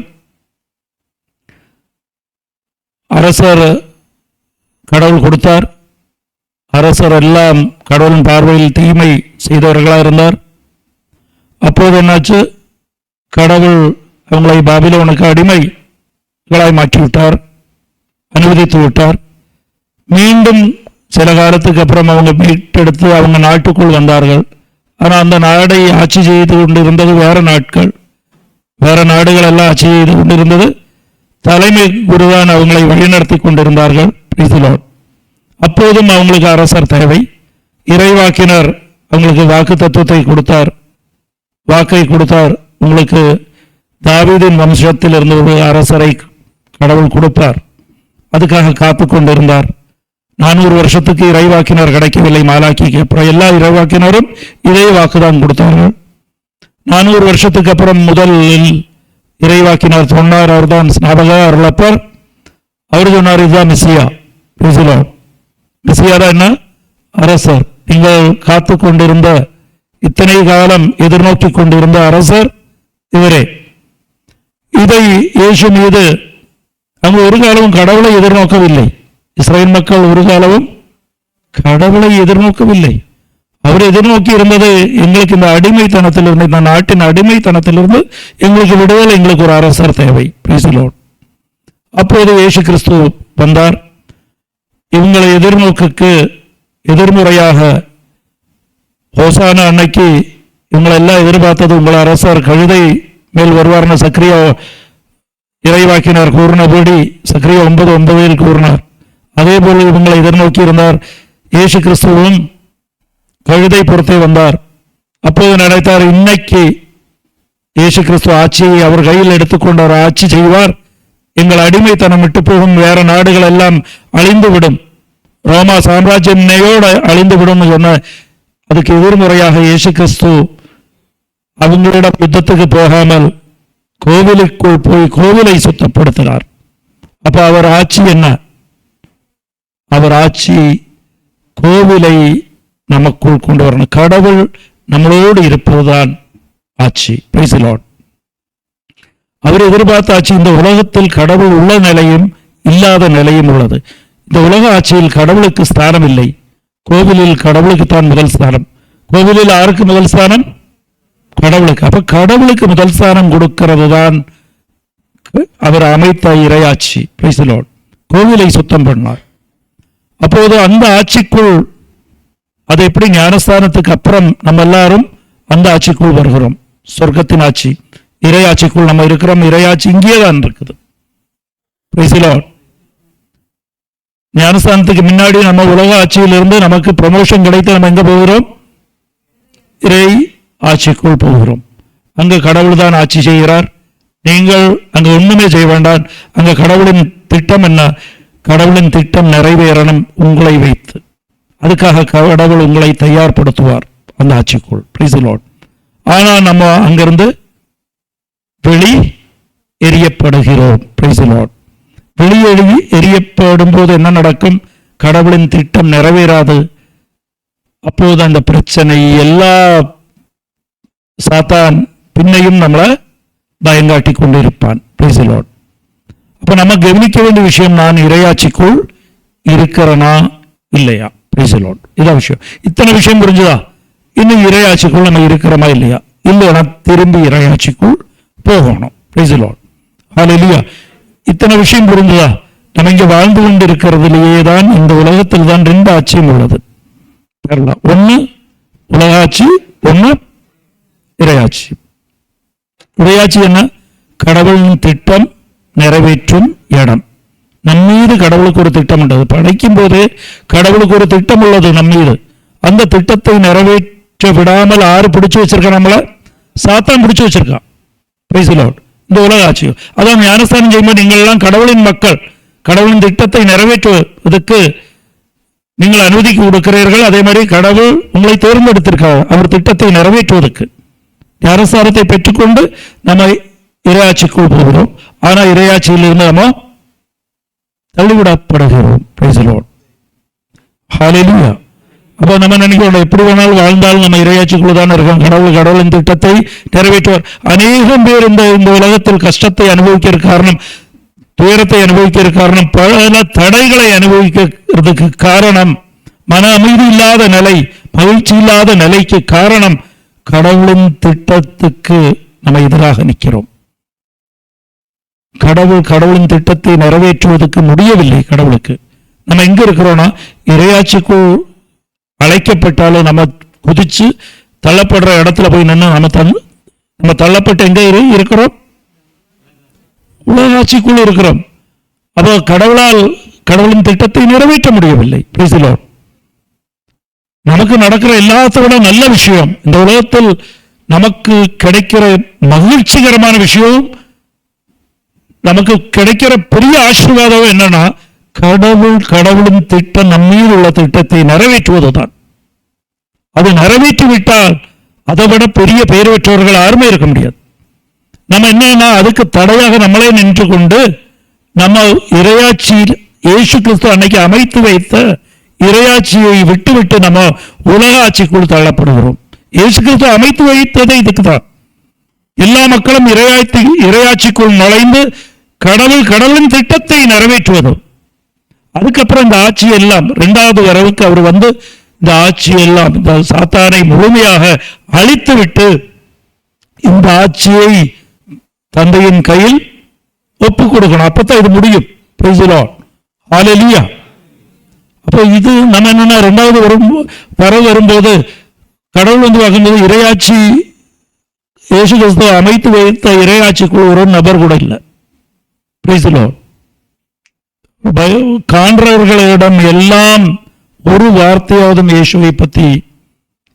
அரசர் கடவுள் கொடுத்தார். அரசர் எல்லாம் கடவுளின் பார்வையில் தீமை செய்தவர்களாக இருந்தார். அப்போது என்னாச்சு? கடவுள் அவங்களை பாபிலோனுக்கு அடிமைகளாய் மாற்றிவிட்டார், அனுமதித்து விட்டார். மீண்டும் சில காலத்துக்கு அப்புறம் அவங்க மீட்டெடுத்து அவங்க நாட்டுக்குள் வந்தார்கள். ஆனால் அந்த நாடை ஆட்சி செய்து கொண்டிருந்தது வேற நாடுகள் எல்லாம் ஆட்சி செய்து கொண்டிருந்தது. தலைமை குருதான் அவங்களை வழிநடத்தி கொண்டிருந்தார்கள். Price the Lord. அப்போதும் அவங்களுக்கு அரசர் தேவை. இறைவாக்கினர் அவங்களுக்கு வாக்கு தத்துவத்தை வாக்கை கொடுத்தார். உங்களுக்கு தாவீதின் வம்சத்தில் இருந்த ஒரு அரசரை கடவுள் கொடுப்பார். அதுக்காக காத்து கொண்டிருந்தார். 400 வருஷத்துக்கு இறைவாக்கினர் கிடைக்கவில்லை மாலாக்கிக்கு. அப்புறம் எல்லா இறைவாக்கினரும் இதே வாக்குதான் கொடுத்தார்கள். 400 வருஷத்துக்கு அப்புறம் முதலில் இறைவாக்கினர் சொன்னார். அவர் தான் ஸ்நாபக அருளப்பர். அவர் சொன்னார், இதுதான் மெசியா. மெசியா தான் என்ன? அரசர். நீங்கள் காத்து கொண்டிருந்த, இத்தனை காலம் எதிர்நோக்கி கொண்டிருந்த அரசர் இவரே. இதை இயேசு மீது அவங்க ஒரு காலமும் கடவுளை எதிர்நோக்கவில்லை. இஸ்ரேல் மக்கள் ஒரு காலமும் கடவுளை எதிர்நோக்கவில்லை. அவர் எதிர்நோக்கி இருந்தது, எங்களுக்கு இந்த அடிமைத்தனத்திலிருந்து, இந்த நாட்டின் அடிமைத்தனத்திலிருந்து எங்களுக்கு விடுதலை, எங்களுக்கு ஒரு அரசர் தேவை. Praise the Lord. அப்போது இயேசு கிறிஸ்து வந்தார். இவங்களை எதிர்நோக்குக்கு எதிர்முறையாக ஹோசானா அன்னைக்கு இவங்களெல்லாம் எதிர்பார்த்தது, உங்கள் அரசர் கழுதை மேல் வருவார்னு சக்கரியா இறைவாக்கினார் கூறினபடி சக்கரியா 9:9 கூறினார். அதே போல இவங்களை எதிர்நோக்கி இருந்தார். இயேசு கிறிஸ்துவும் கழுதை புறத்தே வந்தார். அப்போது நினைத்தார், இன்னைக்கு இயேசு கிறிஸ்துவ ஆட்சியை அவர் கையில் எடுத்துக்கொண்டார், ஆட்சி செய்வார், எங்கள் அடிமைத்தனம் விட்டு போகும், வேற நாடுகள் எல்லாம் அழிந்துவிடும், ரோமா சாம்ராஜ்யம் இன்னையோடு அழிந்துவிடும் சொன்ன அதுக்கு எதிர்முறையாக இயேசு கிறிஸ்து அவங்களிடம் யுத்தத்துக்கு போகாமல் கோவிலுக்குள் போய் கோவிலை சுத்தப்படுத்தினார். அப்ப அவர் ஆட்சி என்ன? அவர் ஆட்சி கோவிலை நமக்குள் கொண்டு வரணும். கடவுள் நம்மளோடு இருப்பதுதான் ஆட்சி. Price the Lord. அவர் எதிர்பார்த்த ஆட்சி. இந்த உலகத்தில் கடவுள் உள்ள நிலையும் இல்லாத நிலையும் உள்ளது. இந்த உலக ஆட்சியில் கடவுளுக்கு ஸ்தானம் இல்லை. கோவிலில் கடவுளுக்கு தான் முதல் ஸ்தானம். கோவிலில் யாருக்கு முதல் ஸ்தானம்? கடவுளுக்கு. அப்ப கடவுளுக்கு முதல் ஸ்தானம் கொடுக்கிறது தான் அவர் அமைத்த இறையாட்சி. Price the Lord. கோவிலை சுத்தம் பண்ணார். அப்போது அந்த ஆட்சிக்குள், அது எப்படி ஞானஸ்தானத்துக்கு அப்புறம் நம்ம எல்லாரும் அந்த ஆட்சிக்குள் வருகிறோம். சொர்க்கத்தின் ஆட்சி, இறையாட்சிக்குள் நம்ம இருக்கிறோம். இறையாட்சி இங்கே தான் இருக்குது. Price the Lord. ஞானஸ்தானத்துக்கு முன்னாடி நம்ம உலக ஆட்சியிலிருந்து நமக்கு ப்ரமோஷன் கிடைத்து நம்ம எங்க போகிறோம்? இறை ஆட்சிக்குள் போகிறோம். அங்கு கடவுள் தான் ஆட்சி செய்கிறார். நீங்கள் அங்கு ஒண்ணுமே செய்ய வேண்டாம். அங்க கடவுளின் திட்டம் என்ன? கடவுளின் திட்டம் நிறைவேறணும் உங்களை வைத்து. அதுக்காக கடவுள் உங்களை தயார்படுத்துவார் அந்த ஆட்சிக்குள். Price the Lord. ஆனால் நம்ம அங்கிருந்து வெளி எறியப்படுகிறோம். Price the Lord. வெளியேறி எரியப்படும் போது என்ன நடக்கும்? கடவுளின் திட்டம் நிறைவேறாது. அப்போது அந்த பிரச்சனை எல்லா சாத்தான் பின்னையும் நம்மளை பயங்காட்டி கொண்டிருப்பான். Price the Lord. அப்ப நம்ம கவனிக்க வேண்டிய விஷயம், நான் இறையாட்சிக்குள் இருக்கிறனா இல்லையா? Price the Lord. இதான் விஷயம். இத்தனை விஷயம் புரிஞ்சுதா? இன்னும் இறையாட்சிக்குள் நம்ம இருக்கிறோமா இல்லையா? இல்லைன்னா திரும்பி இறையாட்சிக்குள் போகணும். Praise the Lord. ஹல்லேலூயா. இத்தனை விஷயம் புரிஞ்சுதா? நம்ம இங்க வாழ்ந்து கொண்டு இருக்கிறதுலேயே தான், இந்த உலகத்தில் தான் 2 ஆட்சியும் உள்ளது. ஒன்னு உலகாட்சி, ஒன்னு இறையாட்சி. இறையாட்சி என்ன? கடவுளின் திட்டம் நிறைவேற்றும் இடம். நம் மீது கடவுளுக்கு ஒரு திட்டம் உள்ளது. படைக்கும் போதே கடவுளுக்கு ஒரு திட்டம் உள்ளது நம் மீது. அந்த திட்டத்தை நிறைவேற்ற விடாமல் யாரு பிடிச்சு வச்சிருக்கா? நம்மள சாத்தான் பிடிச்சு வச்சிருக்கான். Price the Lord. இந்த உலக ஆட்சி அதான் ஞானஸ்தானம் செய்யும்போது நீங்கள் எல்லாம் கடவுளின் மக்கள், கடவுளின் திட்டத்தை நிறைவேற்றுவதற்கு நீங்கள் அனுமதி கொடுக்கிறீர்கள். அதே மாதிரி கடவுள் உங்களை தேர்ந்தெடுத்திருக்கிறார் அவர் திட்டத்தை நிறைவேற்றுவதற்கு. ஞானஸ்தானத்தை பெற்றுக்கொண்டு நம்ம இறையாட்சிக்குள் போகிறோம். ஆனா இறையாட்சியில் இருந்து நம்ம தள்ளிவிடப்படுகிறோம். Price the Lord. ஹல்லேலூயா. அப்போ நம்ம நினைக்கிறோம் எப்படி வேணாலும் வாழ்ந்தாலும் நம்ம இறையாட்சிக்குள்ள தான் இருக்கோம். கடவுளின் திட்டத்தை நிறைவேற்றுவார். அநேகம் பேர் இந்த உலகத்தில் கஷ்டத்தை அனுபவிக்கிற காரணம், துயரத்தை அனுபவிக்கிற காரணம், பல தடைகளை அனுபவிக்கிறதுக்கு காரணம், மன அமைதி இல்லாத நிலை, மகிழ்ச்சி இல்லாத நிலைக்கு காரணம் கடவுளின் திட்டத்துக்கு நம்ம எதிராக நிற்கிறோம். கடவுளின் திட்டத்தை நிறைவேற்றுவதற்கு முடியவில்லை. கடவுளுக்கு நம்ம எங்க இருக்கிறோம்னா, இறையாட்சிக்குள் அழைக்கப்பட்டாலும் நம்ம குதிச்சு தள்ளப்படுற இடத்துல போய் நின்று நம்ம தள்ளப்பட்டு எங்க இருக்கிறோம்? உலகாட்சிக்குள் இருக்கிறோம். அப்போ கடவுளின் திட்டத்தை நிறைவேற்ற முடியவில்லை. Price the Lord. நமக்கு நடக்கிற எல்லாத்த விட நல்ல விஷயம், இந்த உலகத்தில் நமக்கு கிடைக்கிற மகிழ்ச்சிகரமான விஷயம், நமக்கு கிடைக்கிற பெரிய ஆசீர்வாதம் என்னன்னா, கடவுளின் திட்டம் நம்மீது உள்ள திட்டத்தை நிறைவேற்றுவதுதான். அது நிறைவேற்றிவிட்டால் அதை விட பெரிய பெயர் பெற்றவர்கள் யாருமே இருக்க முடியாது. நம்ம என்னன்னா அதுக்கு தடையாக நம்மளே நின்று கொண்டு நம்ம இறையாட்சியில் இயேசு கிறிஸ்து அன்னைக்கு அமைத்து வைத்த இறையாட்சியை விட்டு நம்ம உலக ஆட்சிக்குள் தள்ளப்படுகிறோம். இயேசு கிறிஸ்து அமைத்து வைத்ததே இதுக்கு தான். எல்லா மக்களும் இறையாட்சிக்குள் நுழைந்து கடவுளின் திட்டத்தை நிறைவேற்றுவதும். அதுக்கப்புறம் இந்த ஆட்சி எல்லாம் 2வது வரவுக்கு அவர் வந்து இந்த ஆட்சி எல்லாம் இந்த சாத்தானை முழுமையாக அழித்து விட்டு இந்த ஆட்சியை தந்தையின் கையில் ஒப்பு கொடுக்கணும். அப்பதான் இது முடியும். Praise the Lord. ஹல்லேலூயா. அப்போ இது நம்ம என்னன்னா 2வது வரவு வரும்போது கடவுள் வந்து பார்க்கும்போது இறையாட்சி இயேசு கிறிஸ்து அமைத்து வைத்த இறையாட்சிக்குள் ஒரு நபர் கூட இல்லை. Price the Lord. காண்றவர்களிடம் எல்லாம் ஒரு வார்த்தையாவது இயேசுவை பற்றி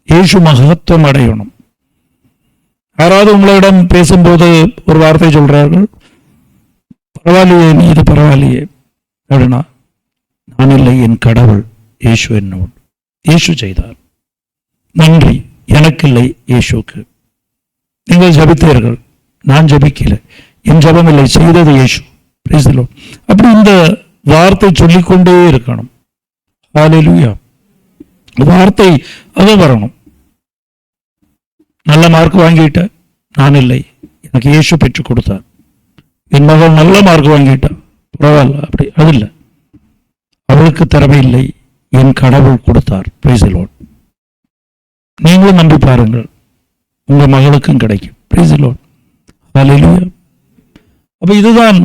இயேசு மகத்துவம் அடையணும். யாராவது உங்களிடம் பேசும்போது ஒரு வார்த்தை சொல்றார்கள், பரவாயில்லையே, நீ இது பரவாயில்லையே அப்படின்னா, நான் இல்லை, என் கடவுள் இயேசு என்னோடு, இயேசு செய்தார், நன்றி, எனக்கில்லை இயேசுக்கு. நீங்கள் ஜபித்தீர்கள், நான் ஜபிக்கல, என் ஜபம் இல்லை, செய்தது இயேசு. Price the Lord. அப்படி இந்த வார்த்தை சொல்லிக்கொண்டே இருக்கணும். ஹல்லேலூயா. வார்த்தை அது வரணும். நல்ல மார்க் வாங்கிட்ட, நான் இல்லை, எனக்கு இயேசு பெற்றுக் கொடுத்தார். என் மகள் நல்ல மார்க் வாங்கிட்டான், பரவாயில்ல, அப்படி அது இல்லை, அவளுக்கு திறமை இல்லை, என் கடவுள் கொடுத்தார். Praise the Lord. நீங்களும் நம்பி பாருங்கள், உங்க மகளுக்கும் கிடைக்கும். Praise the Lord. ஹல்லேலூயா. அப்ப இதுதான்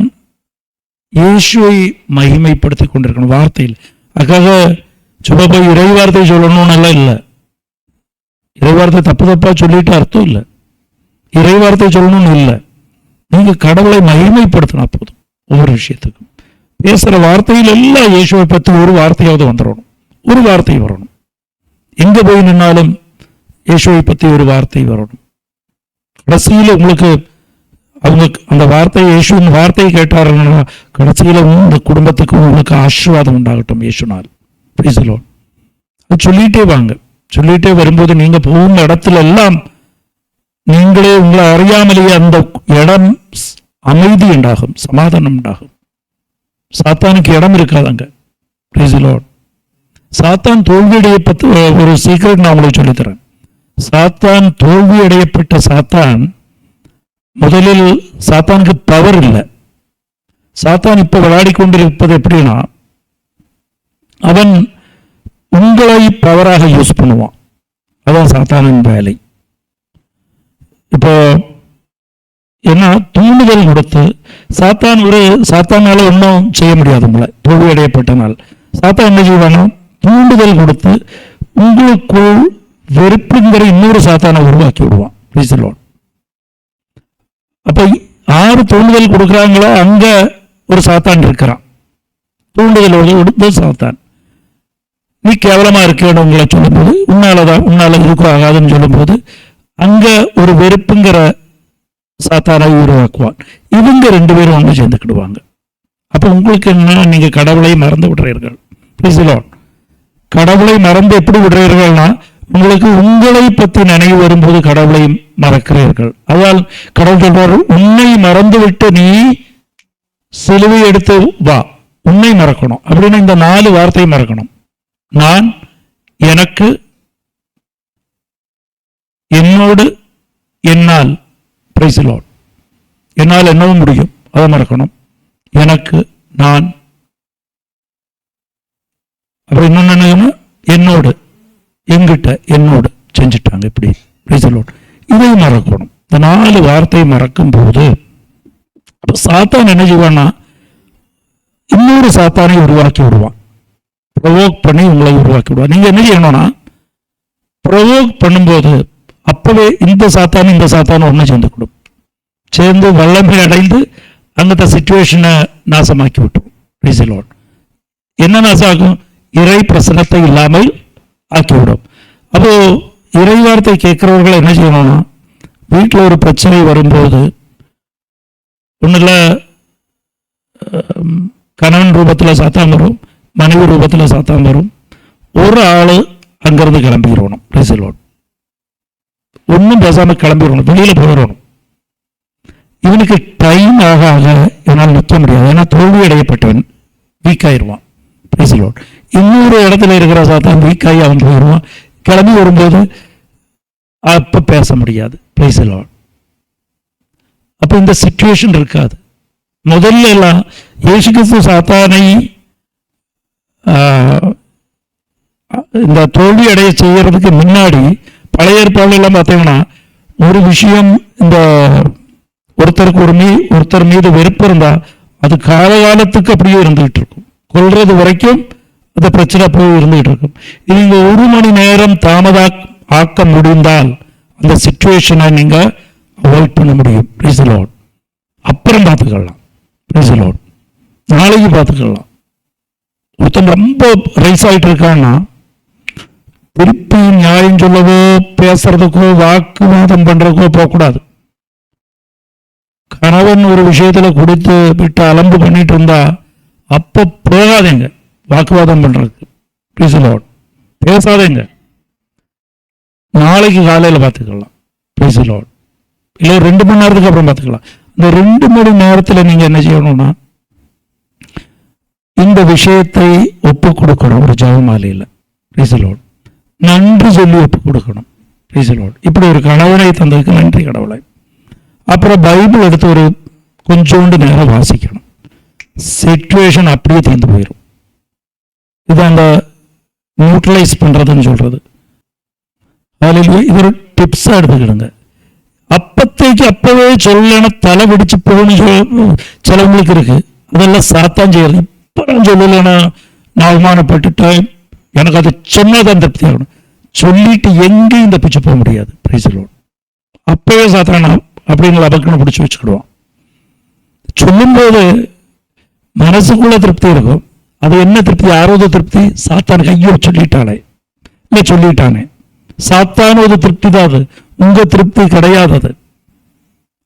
இயேசுவை மகிமைப்படுத்திக் கொண்டிருக்கணும் வார்த்தையில். அதுக்காக சும்மா போய் இறை வார்த்தை சொல்லணும்னு எல்லாம் இல்லை. இறை வார்த்தை தப்பு தப்பா சொல்லிட்டு அர்த்தம் இல்லை. இறை வார்த்தை சொல்லணும்னு இல்லை. நீங்க கடவுளை மகிமைப்படுத்தினா போதும். ஒவ்வொரு விஷயத்துக்கும் பேசுற வார்த்தையில் எல்லாம் இயேசுவை பற்றி ஒரு வார்த்தையாவது வந்துடணும். ஒரு வார்த்தை வரணும். எங்க போய் நின்னாலும் இயேசுவை பற்றி ஒரு வார்த்தை வரணும். கடைசியில் உங்களுக்கு அவங்க அந்த வார்த்தை, இயேசுவின் வார்த்தையை கேட்டார்கள், கடைசியில் இந்த குடும்பத்துக்கு உங்களுக்கு ஆசீர்வாதம் உண்டாகட்டும் இயேசுனால். Price the Lord. அது சொல்லிட்டே வாங்க. சொல்லிட்டே வரும்போது நீங்க போகும் இடத்துல எல்லாம் நீங்களே உங்களை அறியாமலேயே அந்த இடம் அமைதி உண்டாகும், சமாதானம் உண்டாகும். சாத்தானுக்கு இடம் இருக்காதாங்க. Price the Lord. சாத்தான் தோல்வியடைய பற்றி ஒரு சீக்கிரம் நான் உங்களுக்கு சொல்லித்தரேன். சாத்தான் தோல்வி அடையப்பட்ட சாத்தான், முதலில் சாத்தானுக்கு பவர் இல்லை. சாத்தான் இப்ப விளையாடி கொண்டிருப்பது எப்படின்னா, அவன் உங்களை பவராக யூஸ் பண்ணுவான். அதான் சாத்தானின் வேலை. இப்போ என்ன தூண்டுதல் கொடுத்து சாத்தானால ஒன்றும் செய்ய முடியாது. உங்களை தோல்வி அடையப்பட்டனால் சாத்தான் என்ன செய்வானோ, தூண்டுதல் கொடுத்து உங்களுக்குள் வெறுப்புங்கிற இன்னொரு சாத்தானை உருவாக்கி விடுவான். Price the Lord. அப்ப யாரு தூண்டுதல் கொடுக்குறாங்களோ அங்க ஒரு சாத்தான் இருக்கிறான். தூண்டுதலோடு கொடுத்த சாத்தான், நீ கேவலமா இருக்கேன்னு உங்களை சொல்லும்போது, உன்னால இருக்க ஆகாதுன்னு சொல்லும்போது அங்க ஒரு வெறுப்புங்கிற சாத்தானை உருவாக்குவான். இவங்க ரெண்டு பேரும் ஒன்று சேர்ந்துக்கிடுவாங்க. அப்ப உங்களுக்கு என்ன, நீங்க கடவுளை மறந்து விடுறீர்கள். Price the Lord. கடவுளை மறந்து எப்படி விடுறீர்கள்னா, உங்களுக்கு உங்களை பற்றி நினைவு வரும்போது கடவுளை மறக்கிறீர்கள். அதால் கடவுள் சொல்றாரு, உன்னை மறந்து விட்டு நீ சிலுவை எடுத்து வா. உன்னை மறக்கணும் அப்படின்னா இந்த 4 வார்த்தையை மறக்கணும். நான், எனக்கு, என்னோடு, என்னால். Price the Lord. என்னால் என்னவும் முடியும், அதை மறக்கணும். எனக்கு, நான், அப்புறம் இன்னொன்னு என்னோடு, எங்கிட்ட, என்னோடு செஞ்சுட்டாங்க இப்படி. Price the Lord. இதை மறக்கணும். இந்த 4 வார்த்தையை மறக்கும் போது அப்ப சாத்தான் என்ன செய்வான்னா, இன்னொரு சாத்தானை உருவாக்கி விடுவான். ப்ரொவோக் பண்ணி உங்களை உருவாக்கி விடுவான். நீங்க என்ன செய்யணும்னா, ப்ரொவோக் பண்ணும்போது அப்பவே இந்த சாத்தானும் ஒன்று சேர்ந்துக்கிடும். சேர்ந்து வல்லமை அடைந்து அந்த சிச்சுவேஷனை நாசமாக்கி விட்டுரும். Price the Lord. என்ன நாசமாக்கும்? இறை பிரசனத்தை இல்லாமல் ஆக்கிவிடும். அப்போ இறை வார்த்தை கேட்கிறவர்கள் என்ன செய்யணும்னா, வீட்டில் ஒரு பிரச்சனை வரும்போது ஒன்றில் கணவன் ரூபத்தில் சாத்தான் வரும், மனைவி ரூபத்தில் சாத்தான் வரும். ஒரு ஆள் அங்கிருந்து கிளம்பிடணும். Price the Lord. ஒன்றும் பேசாமல் கிளம்பிடணும், வெளியில் போயிடணும். இவனுக்கு டைம் ஆக ஆக இவனால் நிற்க முடியாது. ஏன்னா தோல்வி அடையப்பட்டவன் வீக் ஆயிடுவான். Price the Lord. இன்னொரு இடத்துல இருக்கிற சாத்தான் வீக்காகி அவன் போயிடுவான். கிளம்பி வரும்போது அப்ப பேச முடியாது. Praise the Lord. அப்ப இந்த சிச்சுவேஷன் இருக்காது. முதல்ல எல்லாம் இயேசு கிறிஸ்து சாத்தானை இந்த தோல்வி அடைய செய்யறதுக்கு முன்னாடி பழைய ஏற்பாடு எல்லாம் பார்த்தீங்கன்னா, ஒரு விஷயம், இந்த ஒருத்தர் மீது வெறுப்பு இருந்தா அது காலகாலத்துக்கு அப்படியே இருந்துகிட்டு இருக்கும். கொல்றது வரைக்கும் அந்த பிரச்சனை போய் இருந்துகிட்டு இருக்கும். நீங்க 1 மணி நேரம் தாமதம் ஆக்க முடிந்தால் அந்த சிச்சுவேஷனை நீங்க அவாய்ட் பண்ண முடியும். Praise the Lord. அப்புறம் பார்த்துக்கலாம். Price the Lord. நாளைக்கு பார்த்துக்கலாம். ஒருத்தன் ரொம்ப ரைஸ் ஆகிட்டு இருக்கான்னா திருப்பி நியாயம் சொல்லவோ பேசுறதுக்கோ வாக்குவாதம் பண்றதுக்கோ போகக்கூடாது. கணவன் ஒரு விஷயத்துல கொடுத்து விட்டு அலம்பு பண்ணிட்டு இருந்தா அப்ப போகாதீங்க வாக்குவாதம் பண்றதுக்கு. Price the Lord. பேசாதீங்க. நாளைக்கு காலையில் பார்த்துக்கலாம். Price the Lord. இல்லை 2 மணி நேரத்துக்கு அப்புறம் பார்த்துக்கலாம். இந்த 2 மணி நேரத்தில் நீங்கள் என்ன செய்யணும்னா இந்த விஷயத்தை ஒப்பு கொடுக்கணும். ஒரு ஜெபமாலையில் பிரைஸ் தி லார்ட் நன்றி சொல்லி ஒப்பு கொடுக்கணும். Price the Lord. இப்படி ஒரு கணவனை தந்ததுக்கு நன்றி கடவுளை. அப்புறம் பைபிள் எடுத்து ஒரு கொஞ்சோண்டு நேரம் வாசிக்கணும். சிச்சுவேஷன் அப்படியே தீர்ந்து போயிடும். இது அந்த நியூட்ரலைஸ் பண்ணுறதுன்னு சொல்கிறது. அதில் இது ஒரு டிப்ஸாக எடுத்துக்கிடுங்க. அப்பத்தைக்கு அப்பவே சொல்லணும் தலை பிடிச்சு போகணும் சிலவங்களுக்கு இருக்கு. அதெல்லாம் சாத்தான் செய்யறது. இப்போ நான் சொல்லலைன்னா நான் அவமானப்பட்டுட்டேன், எனக்கு அதை சொன்னதான் திருப்தி ஆகணும். சொல்லிட்டு எங்கேயும் தப்பிச்சு போக முடியாது. Praise the Lord. அப்பவே சாத்தான் அப்படிங்கிற அபக்கனை பிடிச்சி வச்சுக்கிடுவான். சொல்லும்போது மனசுக்குள்ள திருப்தி இருக்கும். அது என்ன திருப்தி? ஆரோக்கிய திருப்தி. சாத்தான் கையோ சொல்லிட்டானே இல்லை சொல்லிட்டானே. சாத்தானது திருப்தி தான். அது உங்க திருப்தி கிடையாது. அது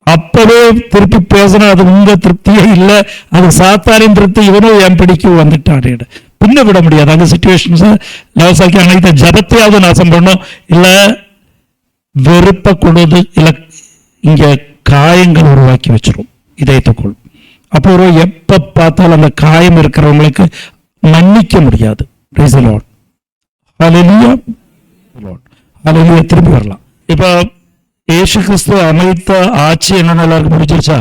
அப்பவே திருப்பி பேசினா அது உங்க திருப்தியே இல்லை, அது சாத்தானின் திருப்தி. இவனும் என் பிடிக்கு வந்துட்டான். பின்ன விட முடியாது. அந்த சிச்சுவேஷன்ஸை லேசாக்கி அனைத்து ஜபத்தையாவது நாசம் பண்ணும். இல்லை வெறுப்பை கொண்டு இல்லை இங்கே காயங்கள் உருவாக்கி வச்சிரும் இதயத்துக்குள். அப்போ ஒரு எப்போ பார்த்தாலும் அந்த காயம் இருக்கிறவங்களுக்கு மன்னிக்க முடியாது. Praise the Lord. Hallelujah. Hallelujah. திரும்பி வரலாம். இப்போ இயேசு கிறிஸ்து அமைத்த ஆட்சி என்னன்னு எல்லாருக்கும் பிடிச்சிருச்சா?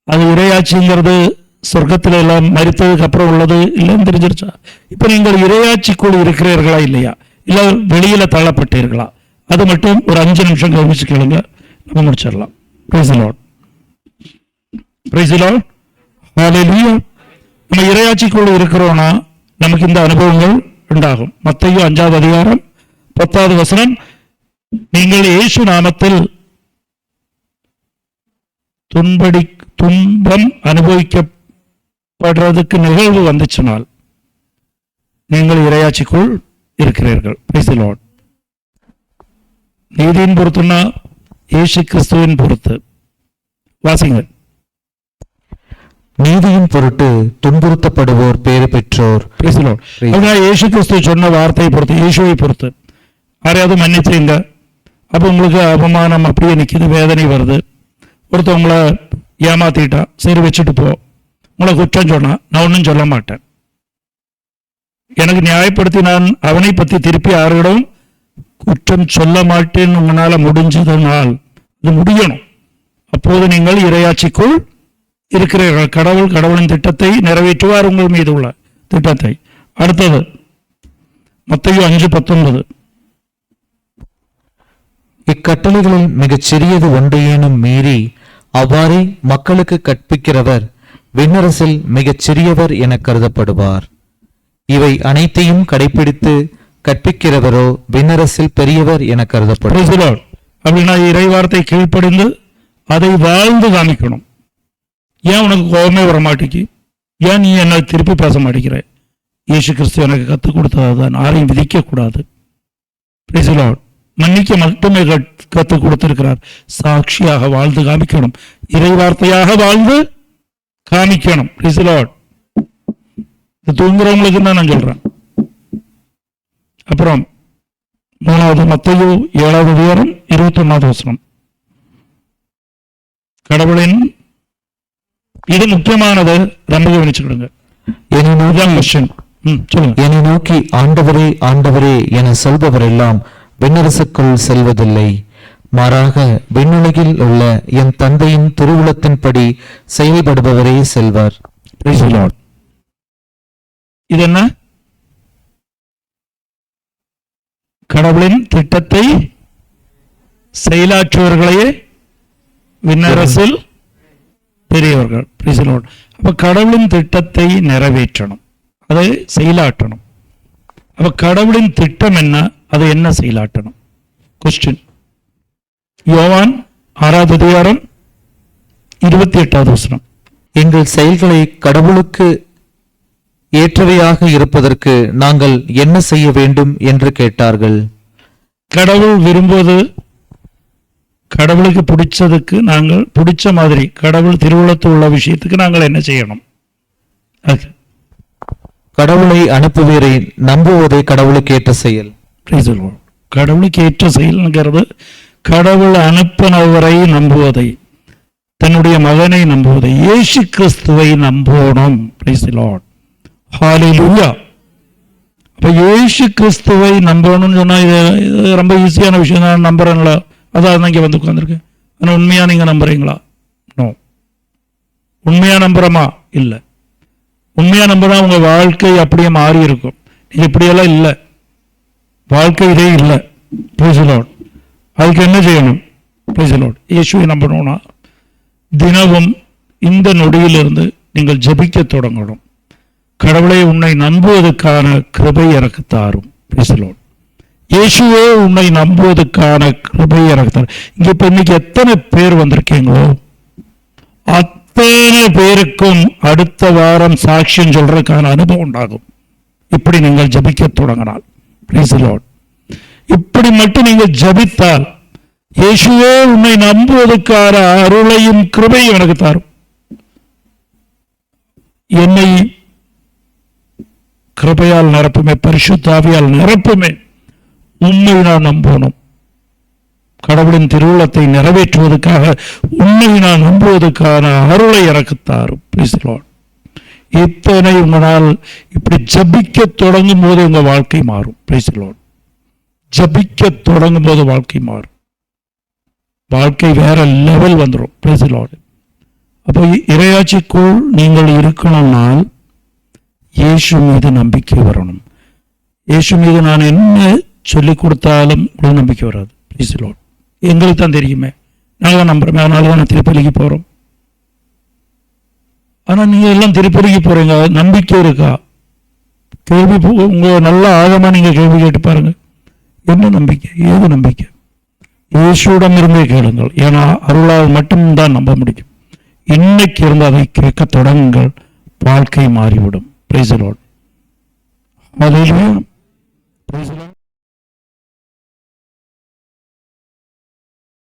அது இறையாட்சிங்கிறது சொர்க்கத்தில் எல்லாம் மரித்ததுக்கு அப்புறம் உள்ளது இல்லைன்னு தெரிஞ்சிருச்சா? இப்போ நீங்கள் இறையாட்சிக்குள் இருக்கிறீர்களா இல்லையா? இல்லை வெளியில தள்ளப்பட்டீர்களா? அது மட்டும் ஒரு 5 நிமிஷம் கவனிச்சு கேளுங்க, நம்ம முடிச்சிடலாம். Praise the Lord. Praise the Lord. Hallelujah. நம்ம இறையாட்சிக்குள் இருக்கிறோம்னா நமக்கு இந்த அனுபவங்கள் உண்டாகும். மத்தேயு 5வது அதிகாரம் 10வது வசனம், நீங்கள் இயேசு நாமத்தில் துன்பம் அனுபவிக்கப்படுறதுக்கு நிகழ்வு வந்துச்சுனால் நீங்கள் இறையாட்சிக்குள் இருக்கிறீர்கள். Price the Lord. நீதியின் பொறுத்துன்னா இயேசு கிறிஸ்துவின் பொறுத்து வாசிங்க. நீதியின் பொருட்டு துன்புறுத்தப்படுவோர் பேறு பெற்றோர். Price the Lord. அதனால இயேசு கிறிஸ்து சொன்ன வார்த்தையை பொறுத்து, இயேசுவை பொறுத்து யாரையாவது மன்னிச்சுங்க. அப்போ உங்களுக்கு அவமானம் அப்படியே நிற்கிது, வேதனை வருது. ஒருத்தவங்கள ஏமாத்திட்டா சரி வச்சுட்டு போ. உங்களை குற்றம் சொன்னா நான் ஒன்றும் சொல்ல மாட்டேன். எனக்கு நியாயப்படுத்தி நான் அவனை பற்றி திருப்பி யாரிடம் குற்றம் சொல்ல மாட்டேன்னு உங்களால் முடிஞ்சதுனால் அது முடியணும். அப்போது நீங்கள் இறையாட்சிக்குள் இருக்கிறீர்கள். கடவுளின் திட்டத்தை நிறைவேற்றுவார், உங்கள் மீது உள்ள திட்டத்தை. அடுத்தது மத்தேயு 5:19. இக்கட்டளைகளில் மிகச் சிறியது ஒன்றையேனும் மீறி அவ்வாறே மக்களுக்கு கற்பிக்கிறவர் விண்ணரசில் மிகச் சிறியவர் என கருதப்படுவார். இவை அனைத்தையும் கடைபிடித்து கற்பிக்கிறவரோ விண்ணரசில் பெரியவர் என கருதப்படுவார். அப்படின்னா இறை வார்த்தை கீழ்ப்படிந்து அதை வாழ்ந்து காமிக்கணும். ஏன் உனக்கு கோபமே வர மாட்டேங்கி? ஏன் நீ என்ன திருப்பி பேச மாட்டேங்கிற? இயேசு கிறிஸ்து எனக்கு கற்றுக் கொடுத்ததான். யாரையும் விதிக்கக்கூடாது. Price the Lord. மன்னிக்க மட்டுமே கற்றுக் கொடுத்திருக்கிறார். சாட்சியாக வாழ்ந்து காமிக்கணும். இறை வார்த்தையாக வாழ்ந்து காமிக்கணும். Price the Lord. தூங்குறவங்களுக்கு தான் நான் சொல்றேன். அப்புறம் 3வது மத்தேயு 7வது அதிகாரம் 21வது வசனம். கடவுளின் இது முக்கியமானது, ரொம்ப கவனிச்சுக்கிடுங்க. என்னை நோக்கி ஆண்டவரே ஆண்டவரே என சொல்பவரெல்லாம் விண்ணரசுக்குள் செல்வதில்லை, மாறாக விண்ணுலகில் உள்ள என் தந்தையின் திருவுளத்தின்படி செயல்படுபவரே செல்வர். இது என்ன? கடவுளின் திட்டத்தை செயலாற்றுவர்களையே விண்ணரசில் பெரியவர்கள். அப்ப கடவுளின் திட்டத்தை நிறைவேற்றணும், அதை செயலாற்றணும். அப்ப கடவுளின் திட்டம் என்ன, அதை என்ன செயலாற்றணும்? கொஸ்டின். யோவான் 6வது அதிகாரம் 28வது வசனம். எங்கள் செயல்களை கடவுளுக்கு ஏற்றவையாக இருப்பதற்கு நாங்கள் என்ன செய்ய வேண்டும் என்று கேட்டார்கள். கடவுள் விரும்புவது, கடவுளுக்கு பிடிச்சதுக்கு நாங்கள் பிடிச்ச மாதிரி கடவுள் திருவுளத்து உள்ள விஷயத்துக்கு நாங்கள் என்ன செய்யணும்? கடவுளை அனுப்புவீரை நம்புவதே கடவுளுக்கு ஏற்ற செயல். கடவுளுக்கு ஏற்ற செயல்ங்கிறது கடவுள் அனுப்பினவரை நம்புவதை, தன்னுடைய மகனை நம்புவதை, இயேசு கிறிஸ்துவை நம்பணும். ஹல்லேலூயா. அப்ப இயேசு கிறிஸ்துவை நம்பணும்னு சொன்னா இது ரொம்ப ஈஸியான விஷயம் தான். நம்புறேங்களா? அதான் இங்கே வந்து உட்காந்துருக்கேன். ஆனால் உண்மையா நீங்க நம்புறீங்களா? நோ. உண்மையா நம்புறோமா? இல்லை. உண்மையா நம்பினா உங்க வாழ்க்கை அப்படியே மாறி இருக்கும். நீங்க இப்படியெல்லாம் இல்லை, வாழ்க்கை இதே இல்லை. அதுக்கு என்ன செய்யணும்? இயேசுவை நம்பணும்னா தினமும் இந்த நொடியிலிருந்து நீங்கள் ஜெபிக்க தொடங்கணும். கடவுளை உன்னை நம்புவதற்கான கிருபை எனக்கு தாரும். இயேசுவே உன்னை நம்புவதற்கான கிருபை எனக்கு தாரும். இங்க இப்ப இன்னைக்கு எத்தனை பேர் வந்திருக்கீங்களோ அத்தனை பேருக்கும் அடுத்த வாரம் சாட்சியம் சொல்றதுக்கான அனுபவம் உண்டாகும். இப்படி நீங்கள் ஜபிக்க தொடங்கினால், இப்படி மட்டும் நீங்கள் ஜபித்தால் இயேசுவே உன்னை நம்புவதற்கான அருளையும் கிருபையும் எனக்கு தாரும். என்னை கிருபையால் நிரப்புமே, பரிசுத்த ஆவியால் நிரப்புமே. உண்மை நான் நம்பணும். கடவுளின் திருவுளத்தை நிறைவேற்றுவதற்காக உண்மை நான் நம்புவதற்கான அருளை எனக்கு தாரும். இத்தனை உங்களால் இப்படி ஜபிக்க தொடங்கும் போது உங்க வாழ்க்கை மாறும். ஜபிக்க தொடங்கும் போது வாழ்க்கை மாறும். வாழ்க்கை வேற லெவல் வந்துடும். அப்போ இறையாட்சிக்குள் நீங்கள் இருக்கணும்னால் இயேசு மீது நம்பிக்கை வரணும். இயேசு மீது நான் என்ன சொல்லிக் கொடுத்தாலும் உங்களுக்கு நம்பிக்கை வராது. எங்களுக்கு தான் தெரியுமே, நாங்கள் நம்புறோமே, அதனால தான் திருப்பலிக்கு போகிறோம். ஆனால் நீங்கள் எல்லாம் திருப்பலிக்கு போகிறீங்க, நம்பிக்கை இருக்கா? கேள்வி உங்கள் நல்ல ஆழமாக நீங்கள் கேள்வி கேட்டு பாருங்கள். என்ன நம்பிக்கை? ஏது நம்பிக்கை? இயேசுவிடம் இருந்தே கேளுங்கள். ஏன்னா அருளால் மட்டும்தான் நம்ப முடியும். இன்னைக்கு இருந்து அதை கேட்க தொடங்குங்கள், வாழ்க்கை மாறிவிடும். Price the Lord. ஹல்லேலூயா.